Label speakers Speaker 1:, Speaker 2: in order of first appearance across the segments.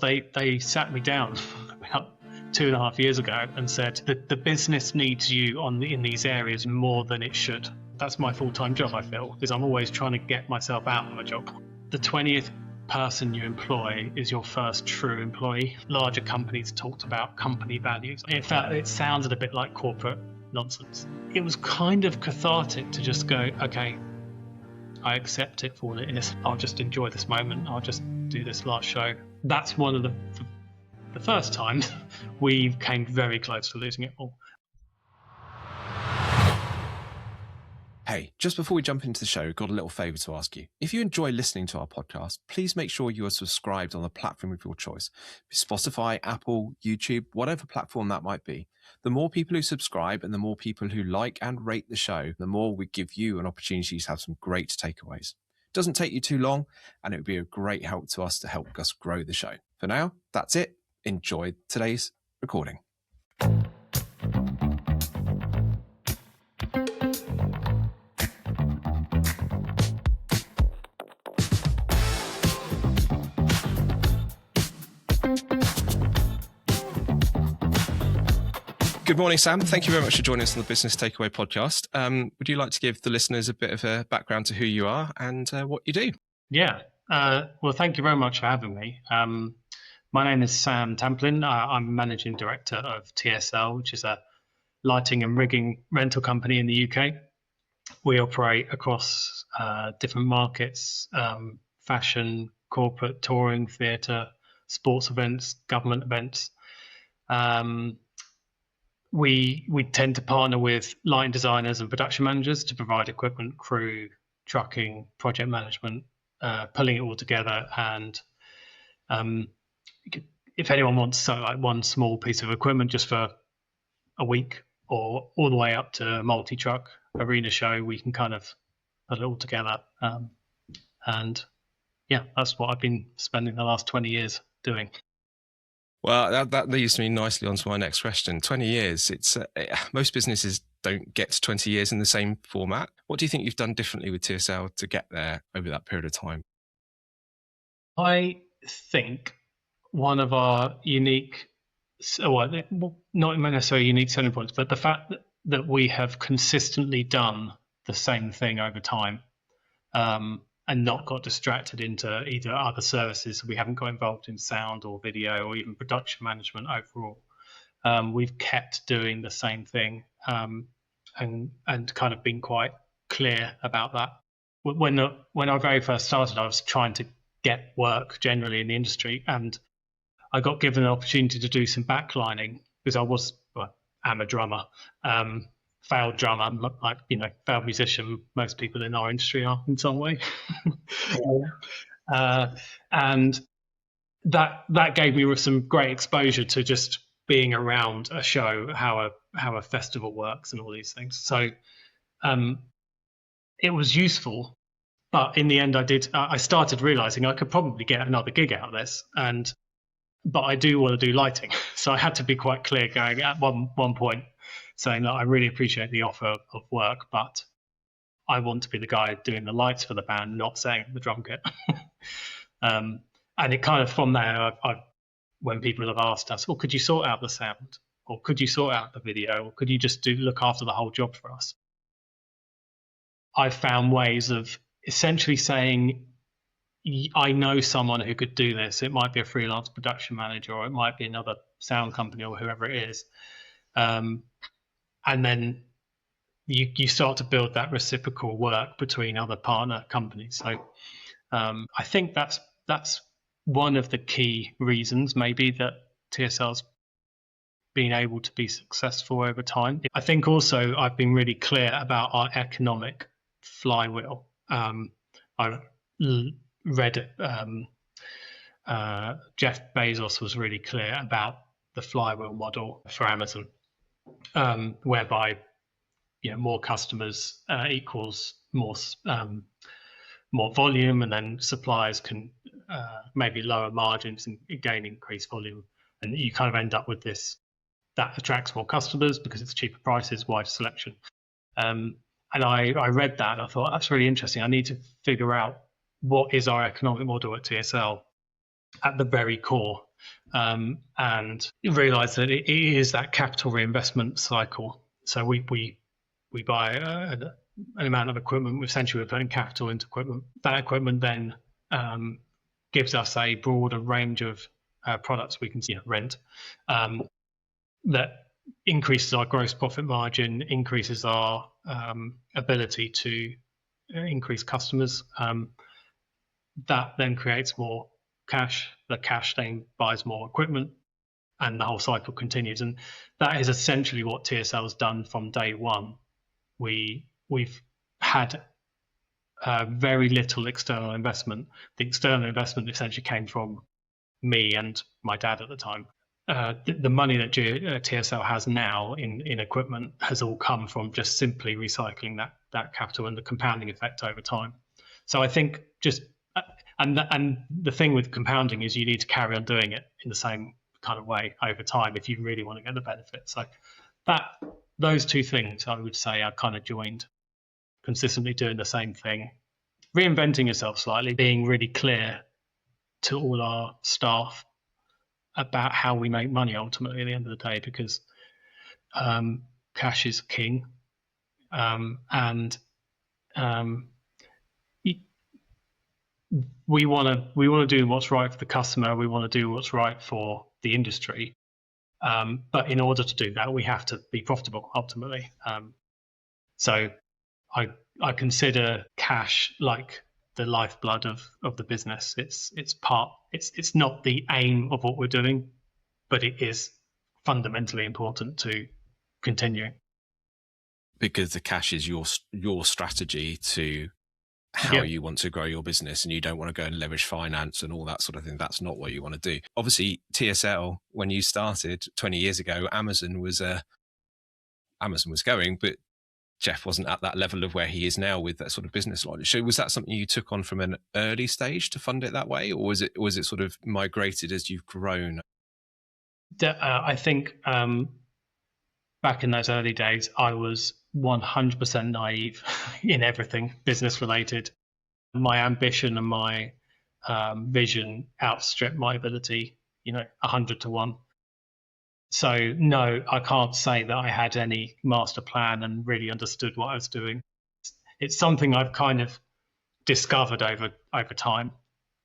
Speaker 1: They sat me down about 2.5 years ago and said that the business needs you in these areas more than it should. That's my full-time job, I feel, because I'm always trying to get myself out of a job. The 20th person you employ is your first true employee. Larger companies talked about company values. In fact, it sounded a bit like corporate nonsense. It was kind of cathartic to just go, okay, I accept it for what it is. I'll just enjoy this moment. I'll just do this last show. That's one of the first times we came very close to losing it all.
Speaker 2: Hey, just before we jump into the show, we've got a little favour to ask you. If you enjoy listening to our podcast, please make sure you are subscribed on the platform of your choice. Spotify, Apple, YouTube, whatever platform that might be. The more people who subscribe and the more people who like and rate the show, the more we give you an opportunity to have some great takeaways. It doesn't take you too long, and it would be a great help to us to help us grow the show. For now, that's it. Enjoy today's recording. Good morning, Sam. Thank you very much for joining us on the Business Takeaway podcast. Would you like to give the listeners a bit of a background to who you are and what you do?
Speaker 1: Yeah. Well, thank you very much for having me. My name is Sam Tamplin. I'm Managing Director of TSL, which is a lighting and rigging rental company in the UK. We operate across different markets, fashion, corporate, touring, theatre, sports events, government events. We tend to partner with line designers and production managers to provide equipment, crew, trucking, project management, pulling it all together. And if anyone wants like one small piece of equipment just for a week or all the way up to a multi-truck arena show, we can kind of put it all together. And yeah, that's what I've been spending the last 20 years doing.
Speaker 2: Well, that leads me nicely onto my next question. 20 years, it's most businesses don't get to 20 years in the same format. What do you think you've done differently with TSL to get there over that period of time?
Speaker 1: I think one of our unique, well, not necessarily unique selling points, but the fact that we have consistently done the same thing over time, and not got distracted into either other services. We haven't got involved in sound or video or even production management overall. We've kept doing the same thing, and kind of been quite clear about that. When I very first started, I was trying to get work generally in the industry, and I got given an opportunity to do some backlining because I'm a drummer. Failed drummer, like, failed musician. Most people in our industry are in some way. And that gave me some great exposure to just being around a show, how a festival works and all these things. So it was useful, but in the end I started realizing I could probably get another gig out of this, but I do want to do lighting. So I had to be quite clear going at one point, saying that I really appreciate the offer of work, but I want to be the guy doing the lights for the band, not saying the drum kit. And it kind of from there, when people have asked us, well, could you sort out the sound? Or could you sort out the video? Or could you just look after the whole job for us? I've found ways of essentially saying, I know someone who could do this. It might be a freelance production manager, or it might be another sound company, or whoever it is. And then you start to build that reciprocal work between other partner companies. So I think that's one of the key reasons maybe that TSL's been able to be successful over time. I think also I've been really clear about our economic flywheel. I read Jeff Bezos was really clear about the flywheel model for Amazon. Whereby more customers equals more volume, and then suppliers can maybe lower margins and gain increased volume, and you kind of end up with this that attracts more customers because it's cheaper prices, wider selection. And I read that and I thought that's really interesting. I need to figure out what is our economic model at TSL at the very core. and realize that it is that capital reinvestment cycle. So we buy an amount of equipment. Essentially, we're putting capital into equipment. That equipment then gives us a broader range of products we can rent. That increases our gross profit margin, increases our ability to increase customers. That then creates more cash. The cash then buys more equipment, and the whole cycle continues. And that is essentially what TSL has done from day one. We've had very little external investment. The external investment essentially came from me and my dad at the time. The money that TSL has now in equipment has all come from just simply recycling that capital and the compounding effect over time. So I think just and the thing with compounding is you need to carry on doing it in the same kind of way over time if you really want to get the benefit. So those two things I would say are kind of joined. Consistently doing the same thing, reinventing yourself slightly, being really clear to all our staff about how we make money ultimately at the end of the day, because cash is king, and we want to do what's right for the customer. We want to do what's right for the industry, but in order to do that, we have to be profitable ultimately. So I consider cash like the lifeblood of the business. It's not the aim of what we're doing, but it is fundamentally important to continue.
Speaker 2: Because the cash is your strategy to how you want to grow your business, and you don't want to go and leverage finance and all that sort of thing. That's not what you want to do. Obviously, TSL, when you started 20 years ago, Amazon was going, but Jeff wasn't at that level of where he is now with that sort of business knowledge. So was that something you took on from an early stage to fund it that way, or was it sort of migrated as you've grown?
Speaker 1: I think back in those early days, I was 100% naive in everything business related. My ambition and my vision outstripped my ability, 100 to 1. So no, I can't say that I had any master plan and really understood what I was doing. It's something I've kind of discovered over time,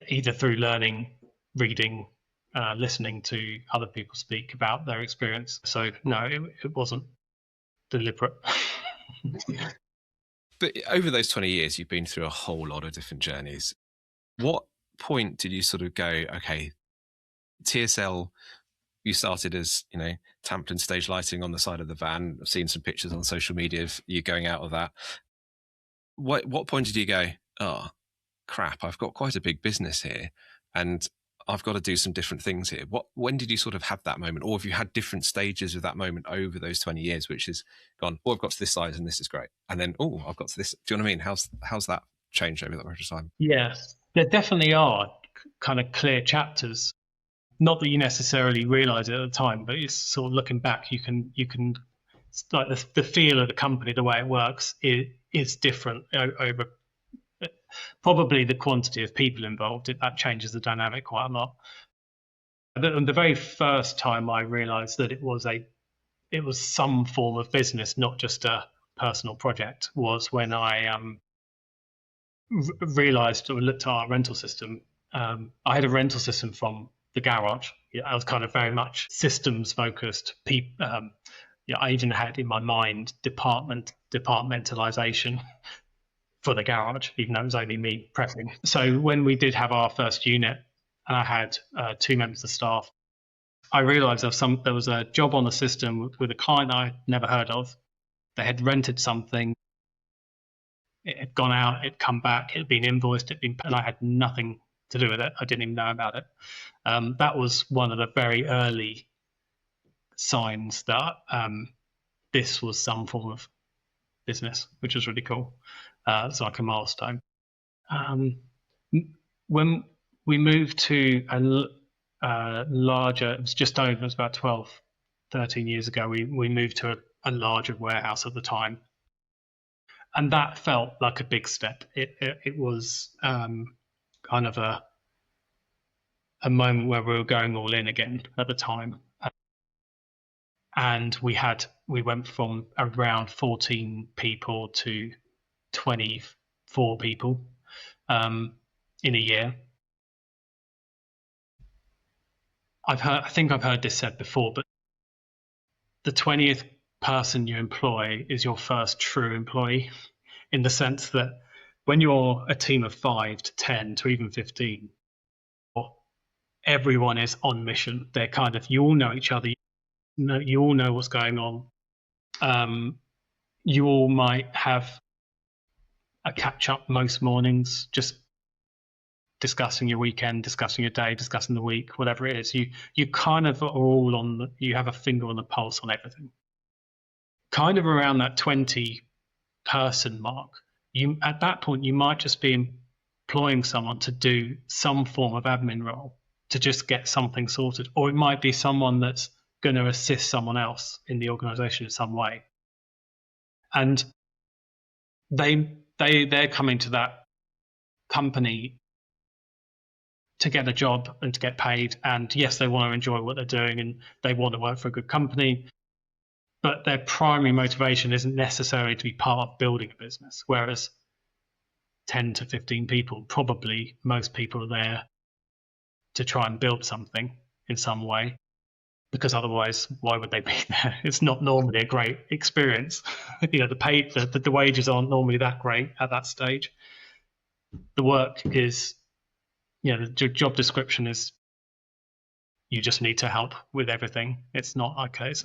Speaker 1: either through learning, reading, listening to other people speak about their experience. So no, it wasn't deliberate.
Speaker 2: But over those 20 years, you've been through a whole lot of different journeys. What point did you sort of go, okay, TSL, you started as, Tamplin stage lighting on the side of the van. I've seen some pictures on social media of you going out of that. What point did you go, oh, crap, I've got quite a big business here and I've got to do some different things here? When did you sort of have that moment? Or have you had different stages of that moment over those 20 years, which has gone, I've got to this size and this is great. And then, I've got to this. Do you know what I mean? How's that changed over that period of time?
Speaker 1: Yes, there definitely are kind of clear chapters. Not that you necessarily realize it at the time, but it's sort of looking back, you can like the feel of the company, the way it works is different over probably the quantity of people involved. That changes the dynamic quite a lot. The very first time I realized that it was some form of business, not just a personal project, was when I realized or looked at our rental system. I had a rental system from the garage. I was kind of very much systems focused. I even had in my mind departmentalization for the garage, even though it was only me prepping. So when we did have our first unit, and I had 2 members of staff, I realized there was a job on the system with a client I'd never heard of. They had rented something. It had gone out, it had come back, it had been invoiced, and I had nothing to do with it. I didn't even know about it. That was one of the very early signs that this was some form of business, which was really cool. It's like a milestone. When we moved to a larger, it was about 12, 13 years ago, we moved to a larger warehouse at the time. And that felt like a big step. It was kind of a moment where we were going all in again at the time. And we went from around 14 people to 24 people in a year. I think I've heard this said before, but the 20th person you employ is your first true employee, in the sense that when you're a team of 5 to 10 to even 15, everyone is on mission. They're kind of, you all know each other, you all know what's going on. You all might have a catch up most mornings, just discussing your weekend, discussing your day, discussing the week, whatever it is. You kind of are all you have a finger on the pulse on everything. Kind of around that 20 person mark, at that point you might just be employing someone to do some form of admin role to just get something sorted, or it might be someone that's going to assist someone else in the organization in some way. And they're coming to that company to get a job and to get paid. And yes, they want to enjoy what they're doing and they want to work for a good company, but their primary motivation isn't necessarily to be part of building a business. Whereas 10 to 15 people, probably most people are there to try and build something in some way, because otherwise, why would they be there? It's not normally a great experience. The wages aren't normally that great at that stage. The work is, the job description is, you just need to help with everything. It's not okay. It's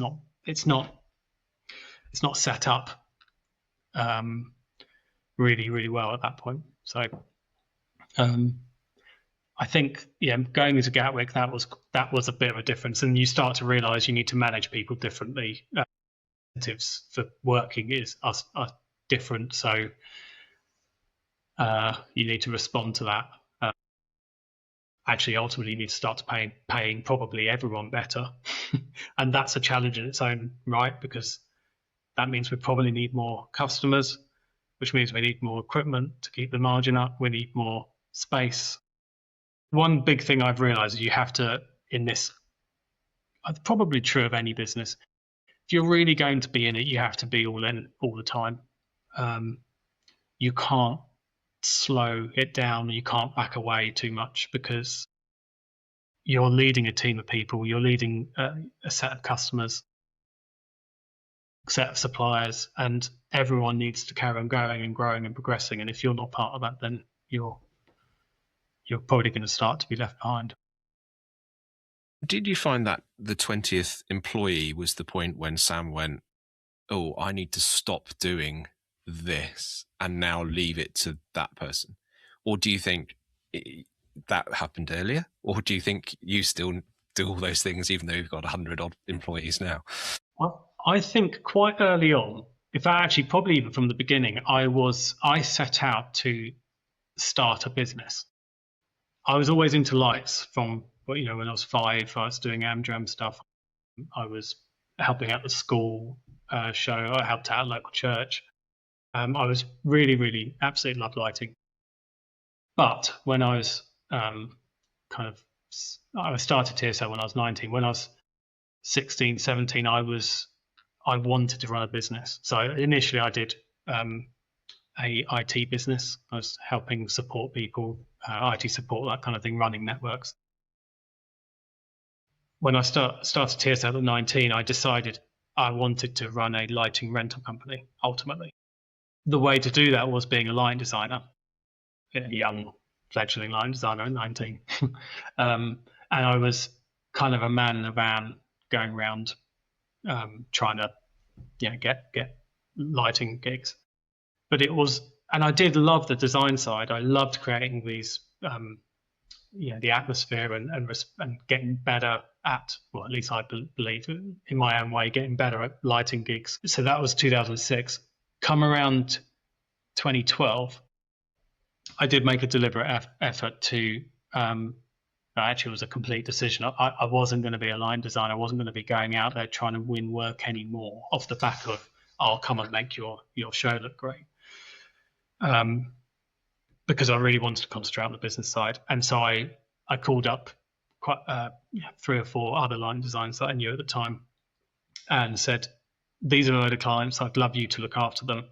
Speaker 1: not set up really, really well at that point. So I think, going into Gatwick, that was a bit of a difference, and you start to realise you need to manage people differently. Incentives for working are different, so you need to respond to that. Actually, ultimately, you need to start to paying probably everyone better, and that's a challenge in its own right, because that means we probably need more customers, which means we need more equipment to keep the margin up. We need more space. One big thing I've realized is you have to, in this, it's probably true of any business, if you're really going to be in it, you have to be all in all the time. You can't slow it down. You can't back away too much, because you're leading a team of people. You're leading a set of customers, set of suppliers, and everyone needs to carry on going and growing and progressing. And if you're not part of that, then you're probably going to start to be left behind.
Speaker 2: Did you find that the 20th employee was the point when Sam went, oh, I need to stop doing this and now leave it to that person? Or do you think that happened earlier? Or do you think you still do all those things even though you've got 100 odd employees now?
Speaker 1: Well, I think quite early on, in fact, actually probably even from the beginning, I set out to start a business. I was always into lights from, when I was 5. I was doing Amdram stuff. I was helping out the school show. I helped out a local church. I was really, really absolutely loved lighting. But when I was I started TSL when I was 19. When I was 16, 17, I wanted to run a business. So initially I did a IT business. I was helping support people, IT support, that kind of thing, running networks. When I started TSL at 19, I decided I wanted to run a lighting rental company, ultimately. The way to do that was being a lighting designer, a young fledgling lighting designer at 19. And I was kind of a man in a van going around trying to get lighting gigs. But it was, and I did love the design side. I loved creating these, the atmosphere and getting better at, well, at least I believe in my own way, getting better at lighting gigs. So that was 2006. Come around 2012, I did make a deliberate effort to, actually it was a complete decision. I wasn't going to be a line designer. I wasn't going to be going out there trying to win work anymore off the back of, I'll come and make your show look great. Because I really wanted to concentrate on the business side. And so I called up quite 3 or 4 other line designs that I knew at the time, and said, "These are a load of clients. I'd love you to look after them.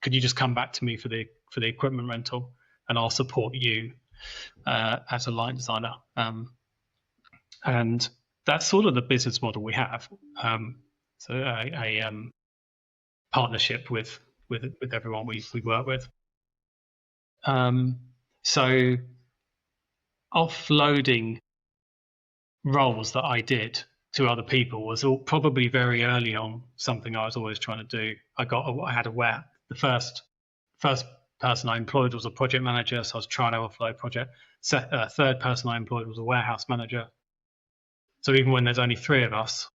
Speaker 1: Could you just come back to me for the equipment rental, and I'll support you as a line designer?" And that's sort of the business model we have. So a partnership with everyone we work with. So offloading roles that I did to other people was probably very early on something I was always trying to do. I had the first person I employed was a project manager, so I was trying to offload project. Third person I employed was a warehouse manager. So even when there's only 3 of us,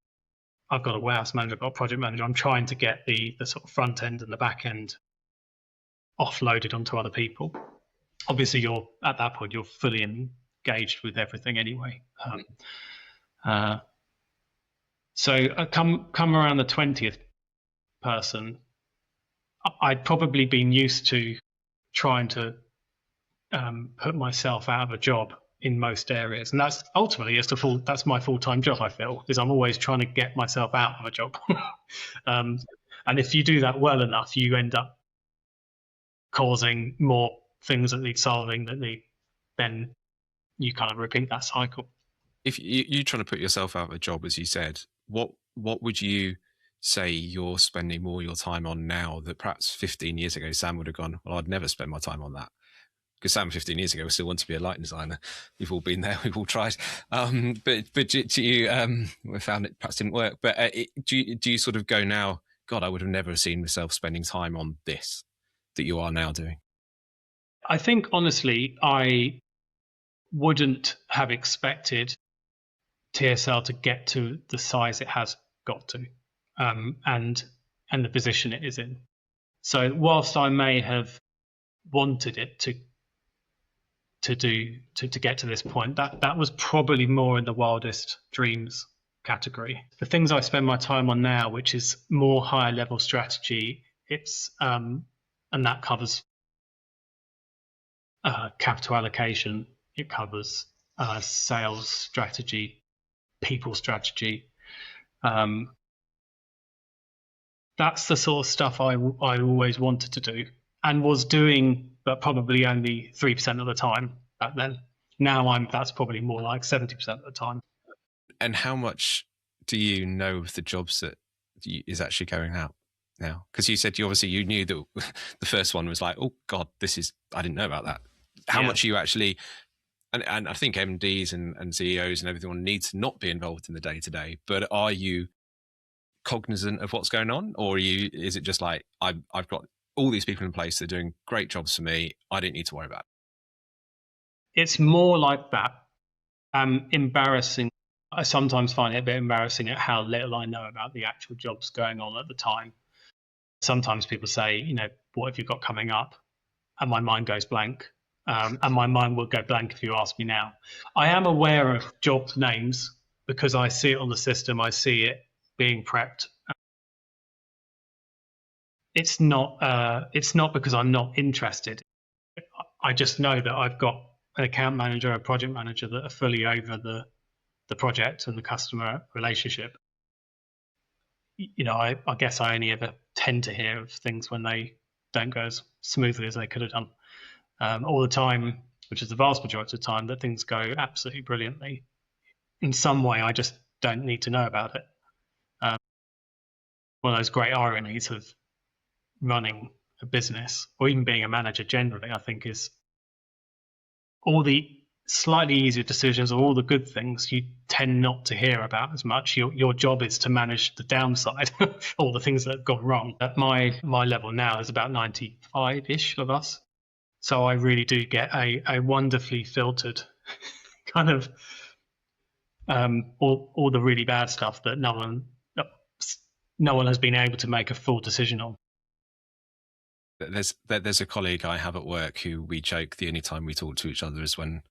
Speaker 1: I've got a warehouse manager, I've got a project manager. I'm trying to get the sort of front end and the back end offloaded onto other people. Obviously, at that point you're fully engaged with everything anyway. So I come around the 20th person, I'd probably been used to trying to put myself out of a job in most areas, and that's ultimately that's my full-time job. I feel is I'm always trying to get myself out of a job, and if you do that well enough, you end up causing more things that need solving then you kind of repeat that cycle.
Speaker 2: If you're trying to put yourself out of a job, as you said, what would you say you're spending more of your time on now that perhaps 15 years ago Sam would have gone, well, I'd never spend my time on that? Because Sam 15 years ago still wanted to be a light designer. We've all been there. We've all tried. But do you, we found it perhaps didn't work. But do you sort of go now, God, I would have never seen myself spending time on this that you are now doing?
Speaker 1: I think, honestly, I wouldn't have expected TSL to get to the size it has got to, and the position it is in. So whilst I may have wanted it to get to this point, that was probably more in the wildest dreams category. The things I spend my time on now, which is more higher level strategy, it's and that covers capital allocation, it covers sales strategy, people strategy. That's the sort of stuff I always wanted to do and was doing, but probably only 3% of the time back then. Now that's probably more like 70% of the time.
Speaker 2: And how much do you know of the jobs that is actually going out now? Because you said you knew that the first one was like, oh God, I didn't know about that. How much you actually, and I think MDs and CEOs and everyone need to not be involved in the day-to-day, but are you cognizant of what's going on? Or is it just like, I've got all these people in place, they're doing great jobs for me, I don't need to worry about it?
Speaker 1: It's more like that. Embarrassing. I sometimes find it a bit embarrassing at how little I know about the actual jobs going on at the time. Sometimes people say, what have you got coming up? And my mind goes blank. And my mind will go blank if you ask me now. I am aware of job names because I see it on the system. I see it being prepped. It's not because I'm not interested. I just know that I've got an account manager, a project manager that are fully over the project and the customer relationship. I guess I only ever tend to hear of things when they don't go as smoothly as they could have done. All the time, which is the vast majority of the time, that things go absolutely brilliantly. In some way, I just don't need to know about it. One of those great ironies of running a business, or even being a manager generally, I think, is all the slightly easier decisions or all the good things you tend not to hear about as much. Your job is to manage the downside, all the things that have gone wrong. At my level now is about 95-ish of us. So I really do get a wonderfully filtered kind of all the really bad stuff that no one has been able to make a full decision on.
Speaker 2: There's a colleague I have at work who we joke the only time we talk to each other is when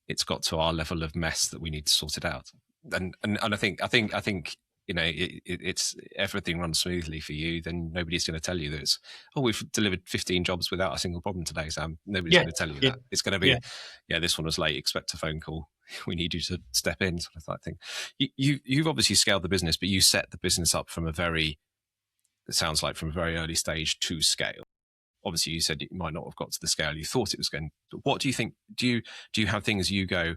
Speaker 2: it's got to our level of mess that we need to sort it out. And I think it's everything runs smoothly for you, then nobody's going to tell you that it's, oh, we've delivered 15 jobs without a single problem today, Sam. Nobody's
Speaker 1: Yeah,
Speaker 2: going to tell you
Speaker 1: yeah,
Speaker 2: that. It's going to be, this one was late, expect a phone call. We need you to step in, sort of that thing. You've obviously scaled the business, but you set the business up from it sounds like from a very early stage to scale. Obviously, you said it might not have got to the scale you thought it was going. What do you think? Do you have things you go,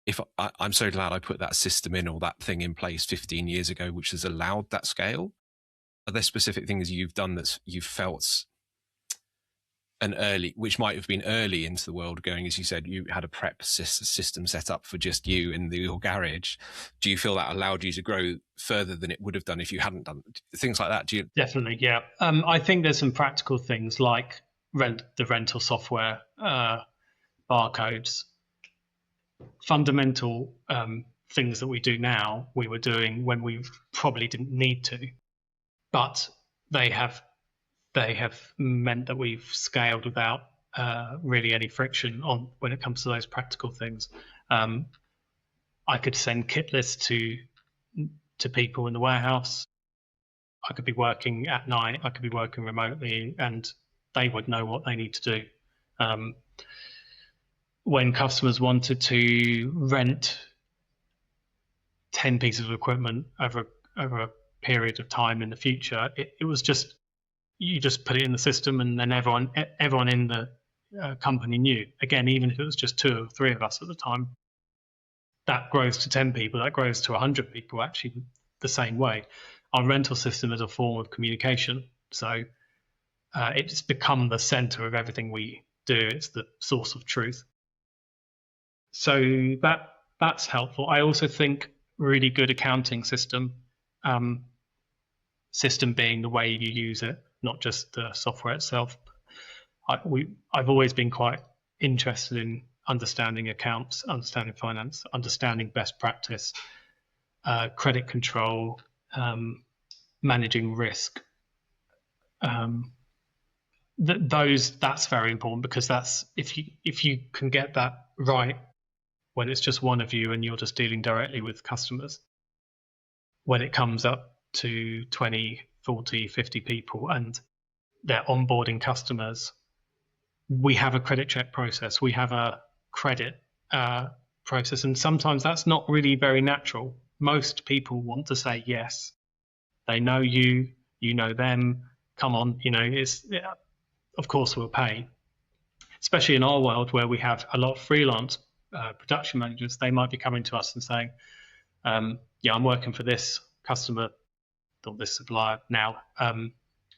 Speaker 2: if I'm so glad I put that system in or that thing in place 15 years ago, which has allowed that scale? Are there specific things you've done that you've felt which might have been early into the world going, as you said, you had a prep system set up for just you in your garage. Do you feel that allowed you to grow further than it would have done if you hadn't done things like that?
Speaker 1: Definitely, yeah. I think there's some practical things like the rental software, barcodes, fundamental things that we do now, we were doing when we probably didn't need to, but they have meant that we've scaled without really any friction on when it comes to those practical things. I could send kit lists to people in the warehouse. I could be working at night, I could be working remotely, and they would know what they need to do. When customers wanted to rent 10 pieces of equipment over a period of time in the future, it was just, you just put it in the system, and then everyone in the company knew. Again, even if it was just 2 or 3 of us at the time, that grows to 10 people, that grows to 100 people, actually the same way. Our rental system is a form of communication, so it's become the center of everything we do. It's the source of truth. So that's helpful. I also think really good accounting system being the way you use it, not just the software itself. I've always been quite interested in understanding accounts, understanding finance, understanding best practice, credit control, managing risk. That's very important, because that's if you can get that right when it's just one of you and you're just dealing directly with customers. When it comes up to 20, 40, 50 people and they're onboarding customers, we have a credit check process, we have a credit process, and sometimes that's not really very natural. Most people want to say yes. They know you know them. Come on, of course we'll pay. Especially in our world where we have a lot of freelance production managers, they might be coming to us and saying, I'm working for this customer or this supplier now.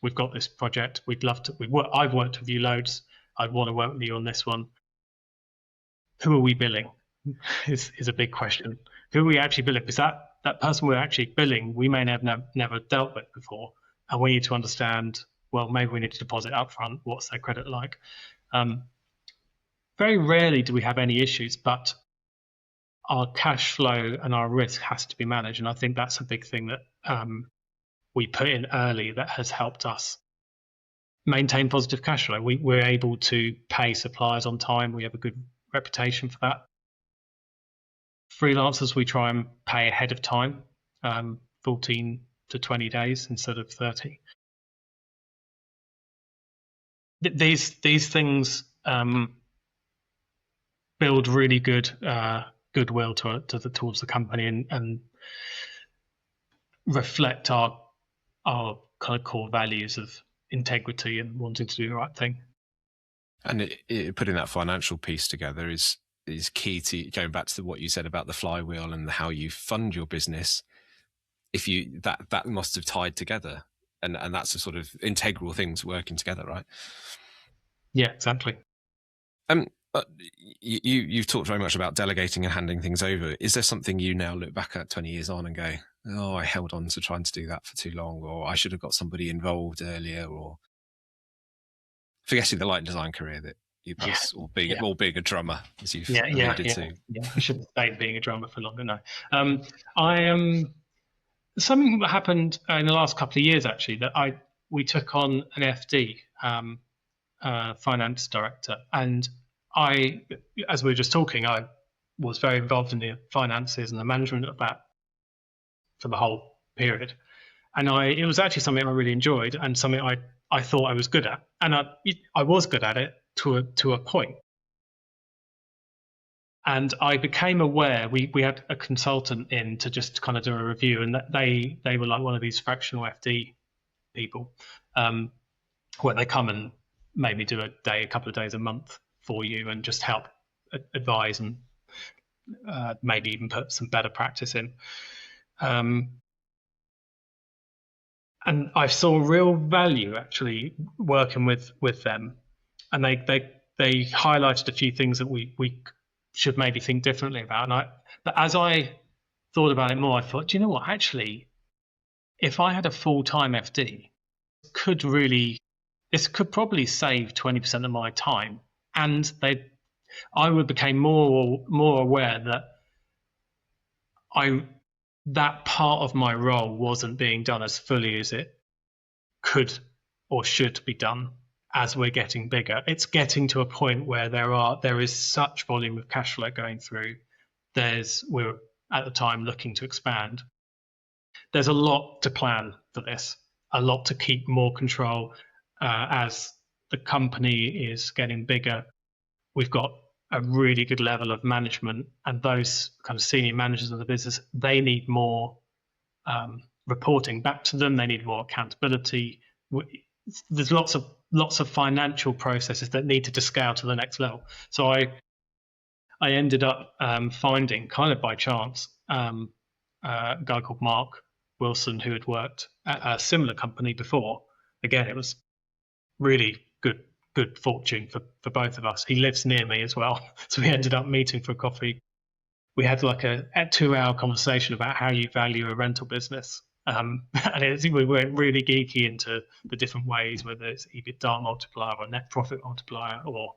Speaker 1: We've got this project. We'd love to. I've worked with you loads. I'd want to work with you on this one. Who are we billing? is a big question. Who are we actually billing? Because that person we're actually billing, we may have never dealt with before, and we need to understand. Well, maybe we need to deposit up front. What's their credit like? Very rarely do we have any issues, but our cash flow and our risk has to be managed. And I think that's a big thing that we put in early that has helped us maintain positive cash flow. We're able to pay suppliers on time. We have a good reputation for that. Freelancers, we try and pay ahead of time, 14 to 20 days instead of 30. These things build really good goodwill towards the company and reflect our kind of core values of integrity and wanting to do the right thing.
Speaker 2: And putting that financial piece together is key to going back to what you said about the flywheel and how you fund your business. If you that must have tied together, and that's a sort of integral things working together, right?
Speaker 1: Yeah, exactly.
Speaker 2: You've talked very much about delegating and handing things over. Is there something you now look back at 20 years on and go, oh, I held on to trying to do that for too long, or I should have got somebody involved earlier, or forgetting the light design career that you was, or being a drummer, as you've alluded to.
Speaker 1: Yeah, I should have stayed being a drummer for longer. No, something that happened in the last couple of years actually that we took on an FD, finance director, and as we were just talking, I was very involved in the finances and the management of that for the whole period. And it was actually something I really enjoyed and something I thought I was good at. And I was good at it to a point. And I became aware, we had a consultant in to just kind of do a review, and that they were like one of these fractional FD people, where they come and maybe do a couple of days a month for you and just help advise and maybe even put some better practice in. And I saw real value actually working with them, and they highlighted a few things that we should maybe think differently about. But as I thought about it more, I thought, do you know what? Actually, if I had a full-time FD, this could probably save 20% of my time, and I would become more aware that part of my role wasn't being done as fully as it could or should be done as we're getting bigger. It's getting to a point where there is such volume of cash flow going through. We're at the time looking to expand. There's a lot to plan for this, a lot to keep more control as the company is getting bigger. We've got a really good level of management, and those kind of senior managers of the business, they need more reporting back to them. They need more accountability. There's lots of financial processes that need to scale to the next level. So I ended up finding, kind of by chance, a guy called Mark Wilson, who had worked at a similar company before. Again, it was really good fortune for both of us. He lives near me as well, so we ended up meeting for coffee. We had like a 2-hour conversation about how you value a rental business. And we went really geeky into the different ways, whether it's EBITDA multiplier or net profit multiplier or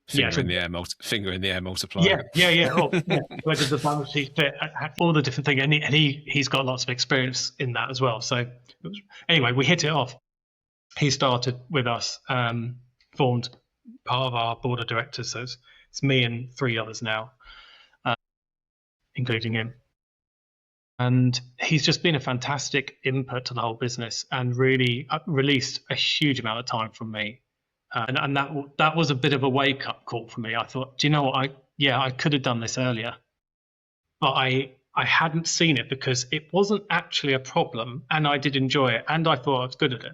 Speaker 2: finger in the air multiplier.
Speaker 1: Yeah. Where does the balance sheet fit? All the different things, and he's got lots of experience in that as well. So anyway, we hit it off. He started with us, formed part of our board of directors. So it's me and 3 others now, including him. And he's just been a fantastic input to the whole business and really released a huge amount of time from me. And that was a bit of a wake-up call for me. I thought, do you know what? I could have done this earlier, but I hadn't seen it because it wasn't actually a problem, and I did enjoy it, and I thought I was good at it.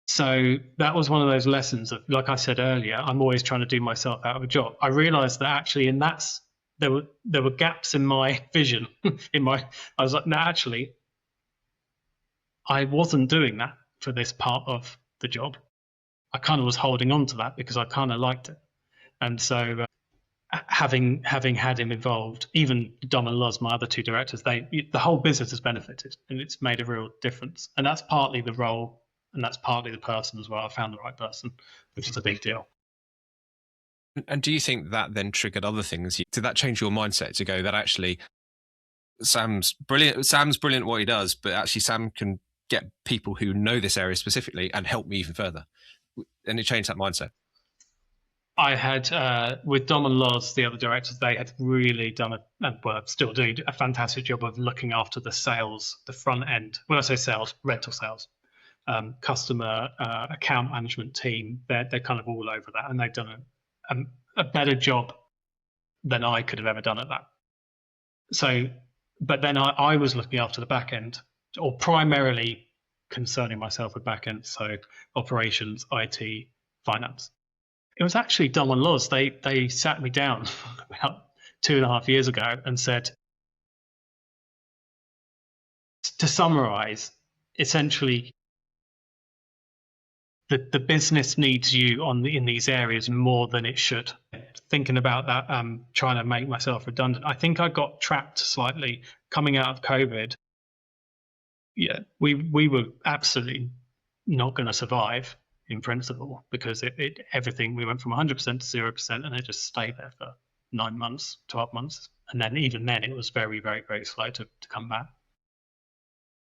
Speaker 1: So that was one of those lessons of, like I said earlier, I'm always trying to do myself out of a job. I realized that actually there were gaps in my vision. I was like, no, actually, I wasn't doing that for this part of the job. I kind of was holding on to that because I kind of liked it. And so having had him involved, even Dom and Loz, my other 2 directors, the whole business has benefited, and it's made a real difference. And that's partly the role, and that's partly the person as well. I found the right person, which is a big deal.
Speaker 2: And do you think that then triggered other things? Did that change your mindset to go that actually Sam's brilliant at what he does, but actually Sam can get people who know this area specifically and help me even further? And it changed that mindset.
Speaker 1: I had, with Dom and Loz, the other directors, they had really done still do a fantastic job of looking after the sales, the front end. When I say sales, rental sales, customer account management team, they're kind of all over that, and they've done a better job than I could have ever done at that. So, but then I was looking after the back end, or primarily concerning myself with back end, so operations, IT, finance. It was actually Dom and Loz. They sat me down about 2.5 years ago and said, to summarize, essentially, the business needs you in these areas more than it should. Thinking about that, trying to make myself redundant. I think I got trapped slightly coming out of COVID. Yeah, we were absolutely not going to survive in principle because everything, we went from 100% to 0%, and it just stayed there for 9 months, 12 months. And then even then it was very, very, very slow to come back.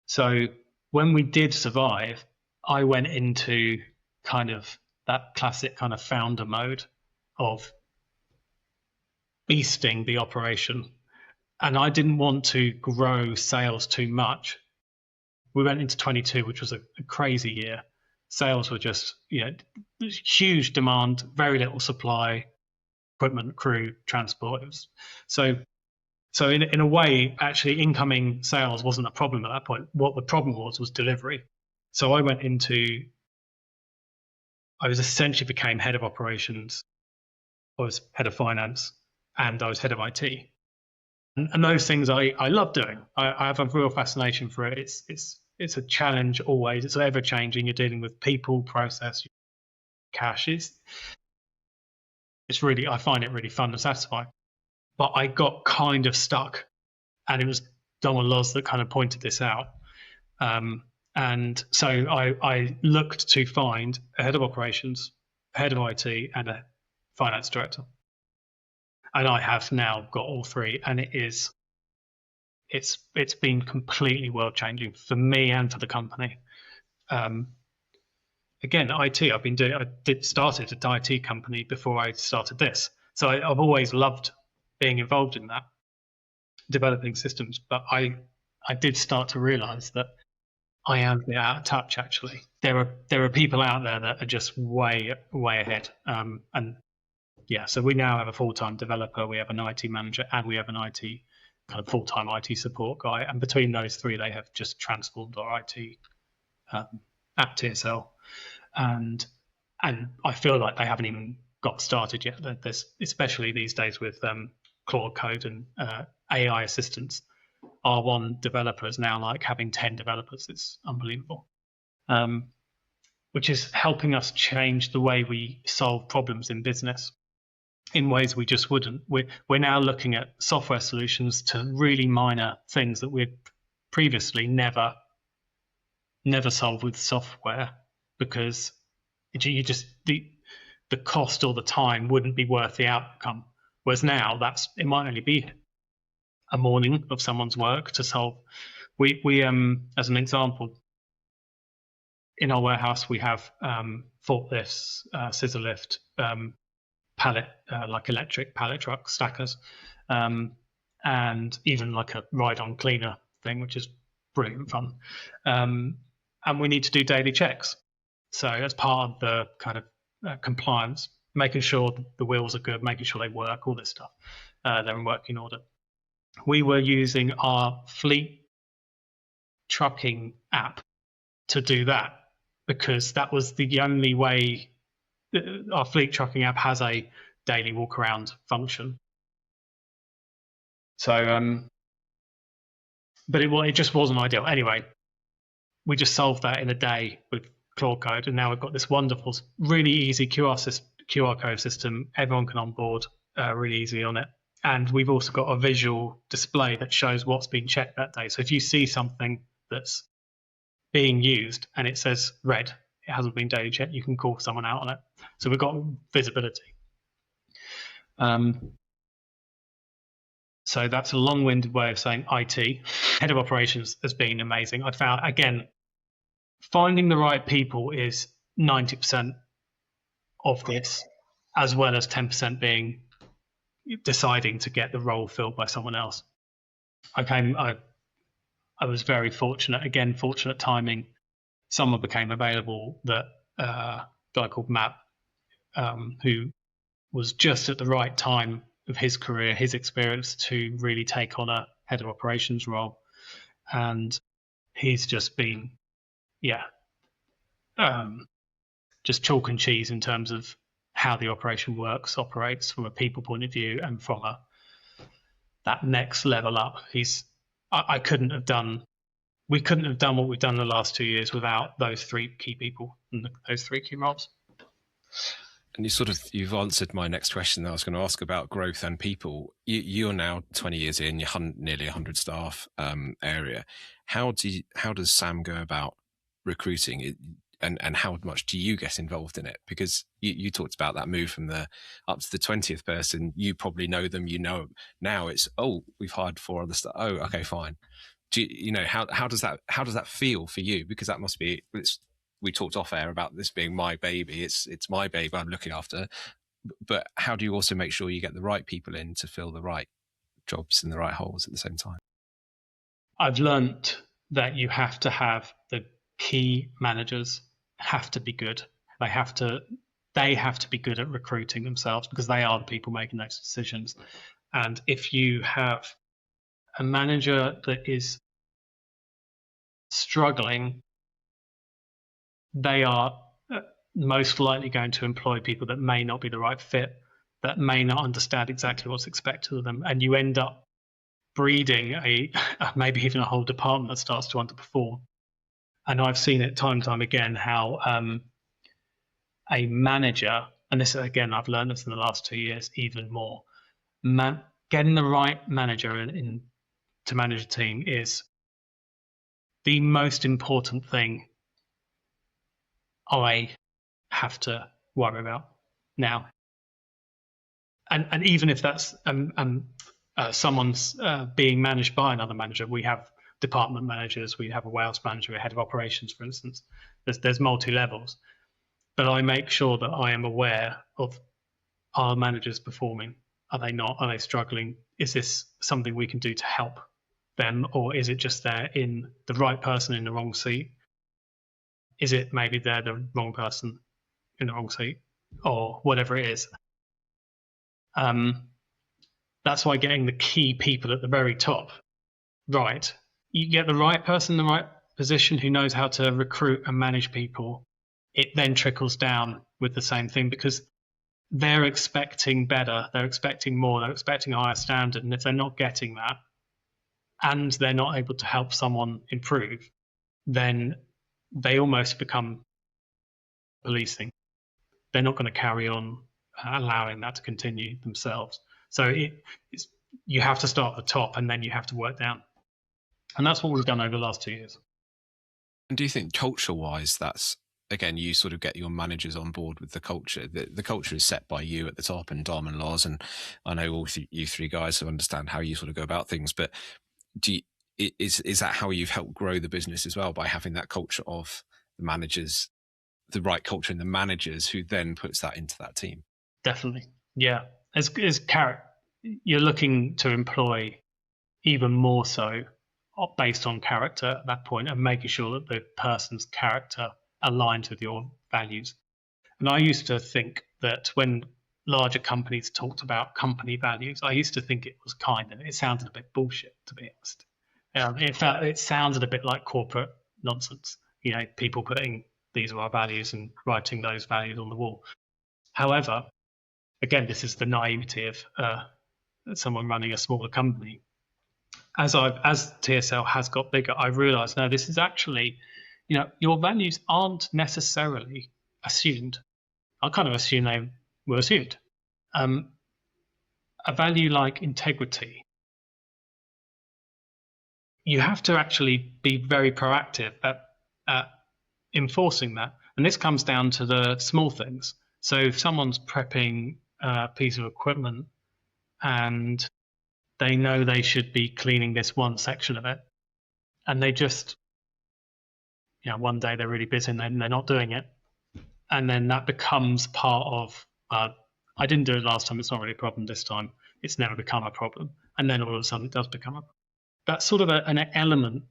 Speaker 1: So when we did survive, I went into kind of that classic kind of founder mode of beasting the operation I didn't want to grow sales too much. We went into 22, which was a crazy year. Sales were just, huge demand, very little supply, equipment, crew, transport. It was so in a way, actually, incoming sales wasn't a problem at that point. What the problem was delivery. So I was essentially became head of operations. I was head of finance, and I was head of IT. And those things I love doing. I have a real fascination for it. It's a challenge always. It's ever changing. You're dealing with people, process, cash. It's really, I find it really fun and satisfying. But I got kind of stuck, and it was Donald Loz that kind of pointed this out. And so I looked to find a head of operations, a head of IT, and a finance director. And I have now got all three, and it's been completely world changing for me and for the company. Again, IT, started an IT company before I started this, so I've always loved being involved in that, developing systems. But I did start to realise that I am a bit out of touch. Actually, there are people out there that are just way ahead. And yeah, so we now have a full-time developer, we have an IT manager, and we have an IT kind of full-time IT support guy. And between those three, they have just transformed our IT at TSL. And I feel like they haven't even got started yet. There's, especially these days with Claude Code and AI assistants. R1 developers now like having 10 developers. It's unbelievable. Which is helping us change the way we solve problems in business in ways we just wouldn't. We're now looking at software solutions to really minor things that we'd previously never solved with software, because you just the cost or the time wouldn't be worth the outcome. Whereas now it might only be a morning of someone's work to solve. We as an example, in our warehouse we have forklifts, scissor lift, pallet, like electric pallet truck stackers, and even like a ride-on cleaner thing, which is brilliant fun. And we need to do daily checks. So as part of the kind of compliance, making sure the wheels are good, making sure they work, all this stuff, they're in working order. We were using our fleet trucking app to do that, because that was the only way. Our fleet trucking app has a daily walk around function. So, but it just wasn't ideal. Anyway, we just solved that in a day with Claude Code, and now we've got this wonderful, really easy QR code system. Everyone can onboard really easy on it. And we've also got a visual display that shows what's been checked that day. So if you see something that's being used and it says red, it hasn't been daily checked, you can call someone out on it. So we've got visibility. So that's a long-winded way of saying IT. Head of operations has been amazing. I found, again, finding the right people is 90% of this, as well as 10% being deciding to get the role filled by someone else. I was very fortunate. Again, fortunate timing. Someone became available, that guy called Matt, who was just at the right time of his career, his experience, to really take on a head of operations role. And he's just been, just chalk and cheese in terms of how the operation operates from a people point of view, and from that next level up. We couldn't have done what we've done in the last 2 years without those three key people and those three key roles.
Speaker 2: And you've answered my next question that I was going to ask about growth and people. You're now 20 years in, you're nearly 100 staff area. How does Sam go about recruiting it, and how much do you get involved in it? Because you talked about that move from up to the 20th person. You probably know them. Now it's, we've hired 4 other staff. Oh, okay, fine. How does that feel for you? Because that must be. We talked off air about this being my baby. It's my baby I'm looking after. But how do you also make sure you get the right people in to fill the right jobs in the right holes at the same time?
Speaker 1: I've learnt that you have to have the key managers have to be good. They have to be good at recruiting themselves, because they are the people making those decisions. And if you have a manager that is struggling, they are most likely going to employ people that may not be the right fit, that may not understand exactly what's expected of them, and you end up breeding maybe even a whole department that starts to underperform. And I've seen it time and time again how a manager, and this again I've learned this in the last 2 years even more, getting the right manager to manage a team is the most important thing I have to worry about now. And even if that's someone's being managed by another manager, we have department managers, we have a Wales manager, a head of operations, for instance. There's multi-levels. But I make sure that I am aware of, are managers performing? Are they not? Are they struggling? Is this something we can do to help them? Or is it just they're in the right person in the wrong seat? Is it maybe they're the wrong person in the wrong seat? Or whatever it is. That's why getting the key people at the very top right. You get the right person in the right position who knows how to recruit and manage people. It then trickles down with the same thing, because they're expecting better, they're expecting more, they're expecting a higher standard. And if they're not getting that and they're not able to help someone improve, then they almost become policing. They're not going to carry on allowing that to continue themselves. So you have to start at the top and then you have to work down. And that's what we've done over the last 2 years.
Speaker 2: And do you think culture-wise, that's, again, you sort of get your managers on board with the culture? The culture is set by you at the top, and Dom and Loz, and I know all you three guys who understand how you sort of go about things. But is that how you've helped grow the business as well, by having that culture of the managers, the right culture in the managers, who then puts that into that team?
Speaker 1: Definitely, yeah. As you're looking to employ even more so based on character at that point, and making sure that the person's character aligns with your values. And I used to think that when larger companies talked about company values, I used to think it sounded a bit bullshit, to be honest. In fact, it sounded a bit like corporate nonsense. People putting these are our values and writing those values on the wall. However, again, this is the naivety of someone running a smaller company. As TSL has got bigger, I realised, no, this is actually, your values aren't necessarily assumed. I kind of assume they were assumed. A value like integrity, you have to actually be very proactive at enforcing that. And this comes down to the small things. So if someone's prepping a piece of equipment and they know they should be cleaning this one section of it, and they just, one day they're really busy and they're not doing it. And then that becomes part of, I didn't do it last time, it's not really a problem this time. It's never become a problem. And then all of a sudden it does become a problem. That's sort of an element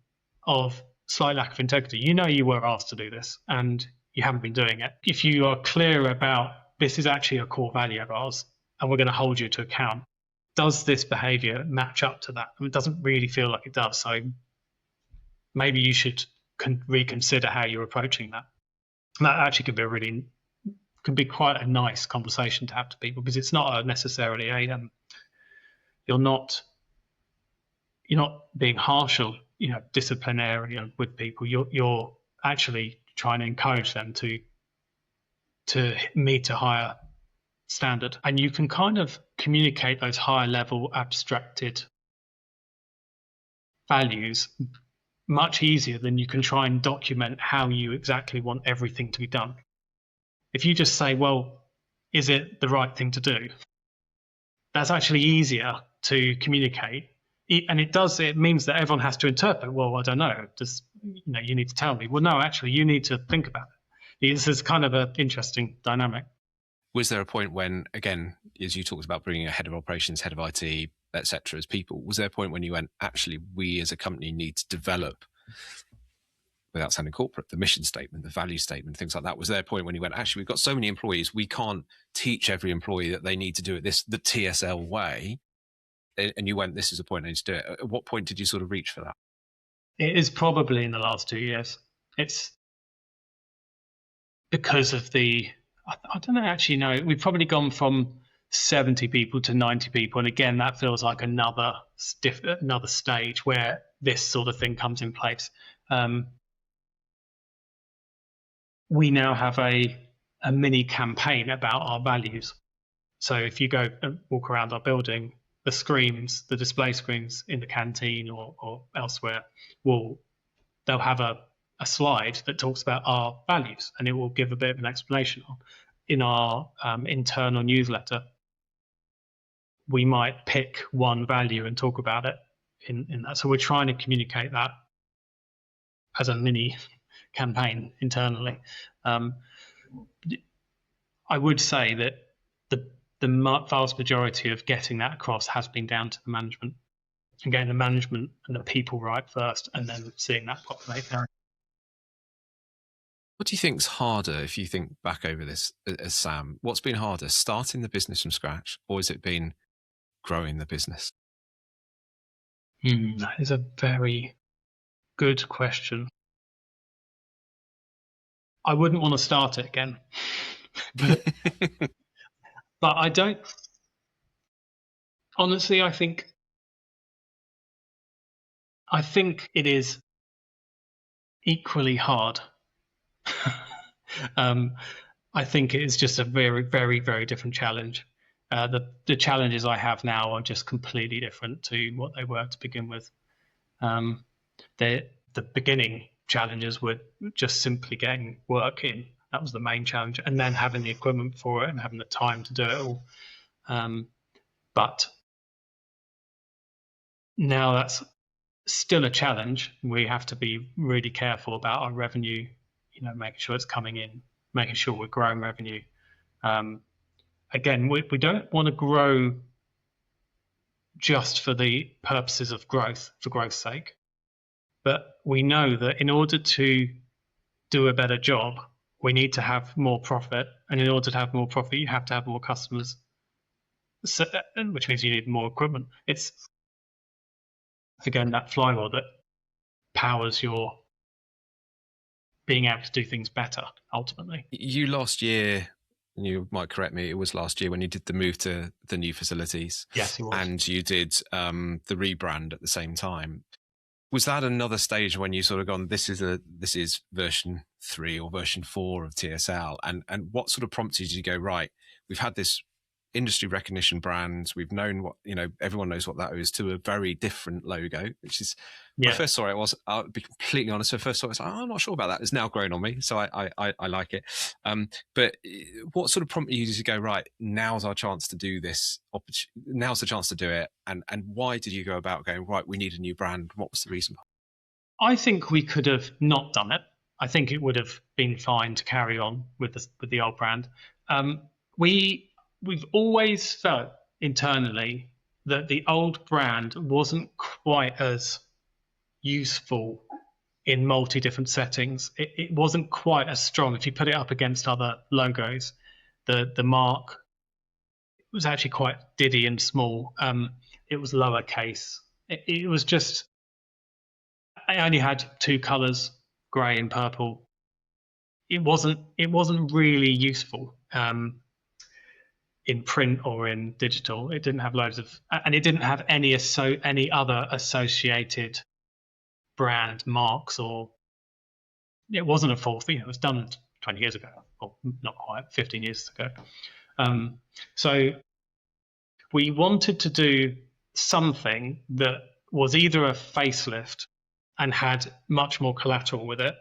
Speaker 1: of slight lack of integrity. You were asked to do this and you haven't been doing it. If you are clear about this is actually a core value of ours and we're going to hold you to account, does this behavior match up to that? It doesn't really feel like it does. So maybe you should reconsider how you're approaching that. And that actually could be quite a nice conversation to have to people, because it's not necessarily you're not being harsh or disciplinarian with people. You're actually trying to encourage them to meet a higher standard, and you can kind of communicate those higher level abstracted values much easier than you can try and document how you exactly want everything to be done. If you just say, well, is it the right thing to do? That's actually easier to communicate. And it means that everyone has to interpret, well, I don't know, you need to tell me. Well, no, actually, you need to think about it. This is kind of an interesting dynamic.
Speaker 2: Was there a point when, again, as you talked about bringing a head of operations, head of IT, etc. as people? Was there a point when you went, actually, we as a company need to develop, without sounding corporate, the mission statement, the value statement, things like that? Was there a point when you went, actually, we've got so many employees, we can't teach every employee that they need to do it the TSL way? And you went, this is a point I need to do it. At what point did you sort of reach for that?
Speaker 1: It is probably in the last 2 years. It's because of I don't actually know. We've probably gone from 70 people to 90 people. And again, that feels like another stage where this sort of thing comes in place. We now have a mini campaign about our values. So if you go and walk around our building, the display screens in the canteen or elsewhere, they'll have a slide that talks about our values, and it will give a bit of an explanation. In our internal newsletter, we might pick one value and talk about it in that. So we're trying to communicate that as a mini campaign internally. I would say that the vast majority of getting that across has been down to the management, and getting the management and the people right first, and then seeing that populate down.
Speaker 2: What do you think's harder, if you think back over this as Sam? What's been harder, starting the business from scratch, or has it been growing the business?
Speaker 1: That is a very good question. I wouldn't want to start it again, but I don't. Honestly, I think it is equally hard. I think it is just a very, very, very different challenge. The challenges I have now are just completely different to what they were to begin with. The beginning challenges were just simply getting work in. That was the main challenge, and then having the equipment for it and having the time to do it all. But now that's still a challenge. We have to be really careful about our revenue, making sure it's coming in, making sure we're growing revenue. Again, we don't want to grow just for the purposes of growth, for growth's sake. But we know that in order to do a better job, we need to have more profit. And in order to have more profit, you have to have more customers, which means you need more equipment. It's, again, that flywheel that powers your being able to do things better, ultimately.
Speaker 2: You last year, and you might correct me, it was last year when you did the move to the new facilities.
Speaker 1: Yes, it was.
Speaker 2: And you did the rebrand at the same time. Was that another stage when you sort of gone, this is version 3 or version 4 of TSL? And what sort of prompted you to go, right, we've had this industry recognition brand, we've known what, everyone knows what that is, to a very different logo, which is, when I first saw it, I'll be completely honest, when I first saw it, I was like, I'm not sure about that. It's now grown on me, so I like it. But what sort of prompted you to go, right, now's our chance to do this, now's the chance to do it, and why did you go about going, right, we need a new brand? What was the reason?
Speaker 1: I think we could have not done it. I think it would have been fine to carry on with the old brand. We've always felt internally that the old brand wasn't quite as useful in multi-different settings. It wasn't quite as strong. If you put it up against other logos, the mark was actually quite diddy and small. It was lowercase. It was just, I only had 2 colors, grey and purple. It wasn't really useful in print or in digital. It didn't have loads of, and it didn't have any other associated brand marks, or it wasn't a full thing. It was done 20 years ago, or not quite, 15 years ago. So we wanted to do something that was either a facelift and had much more collateral with it.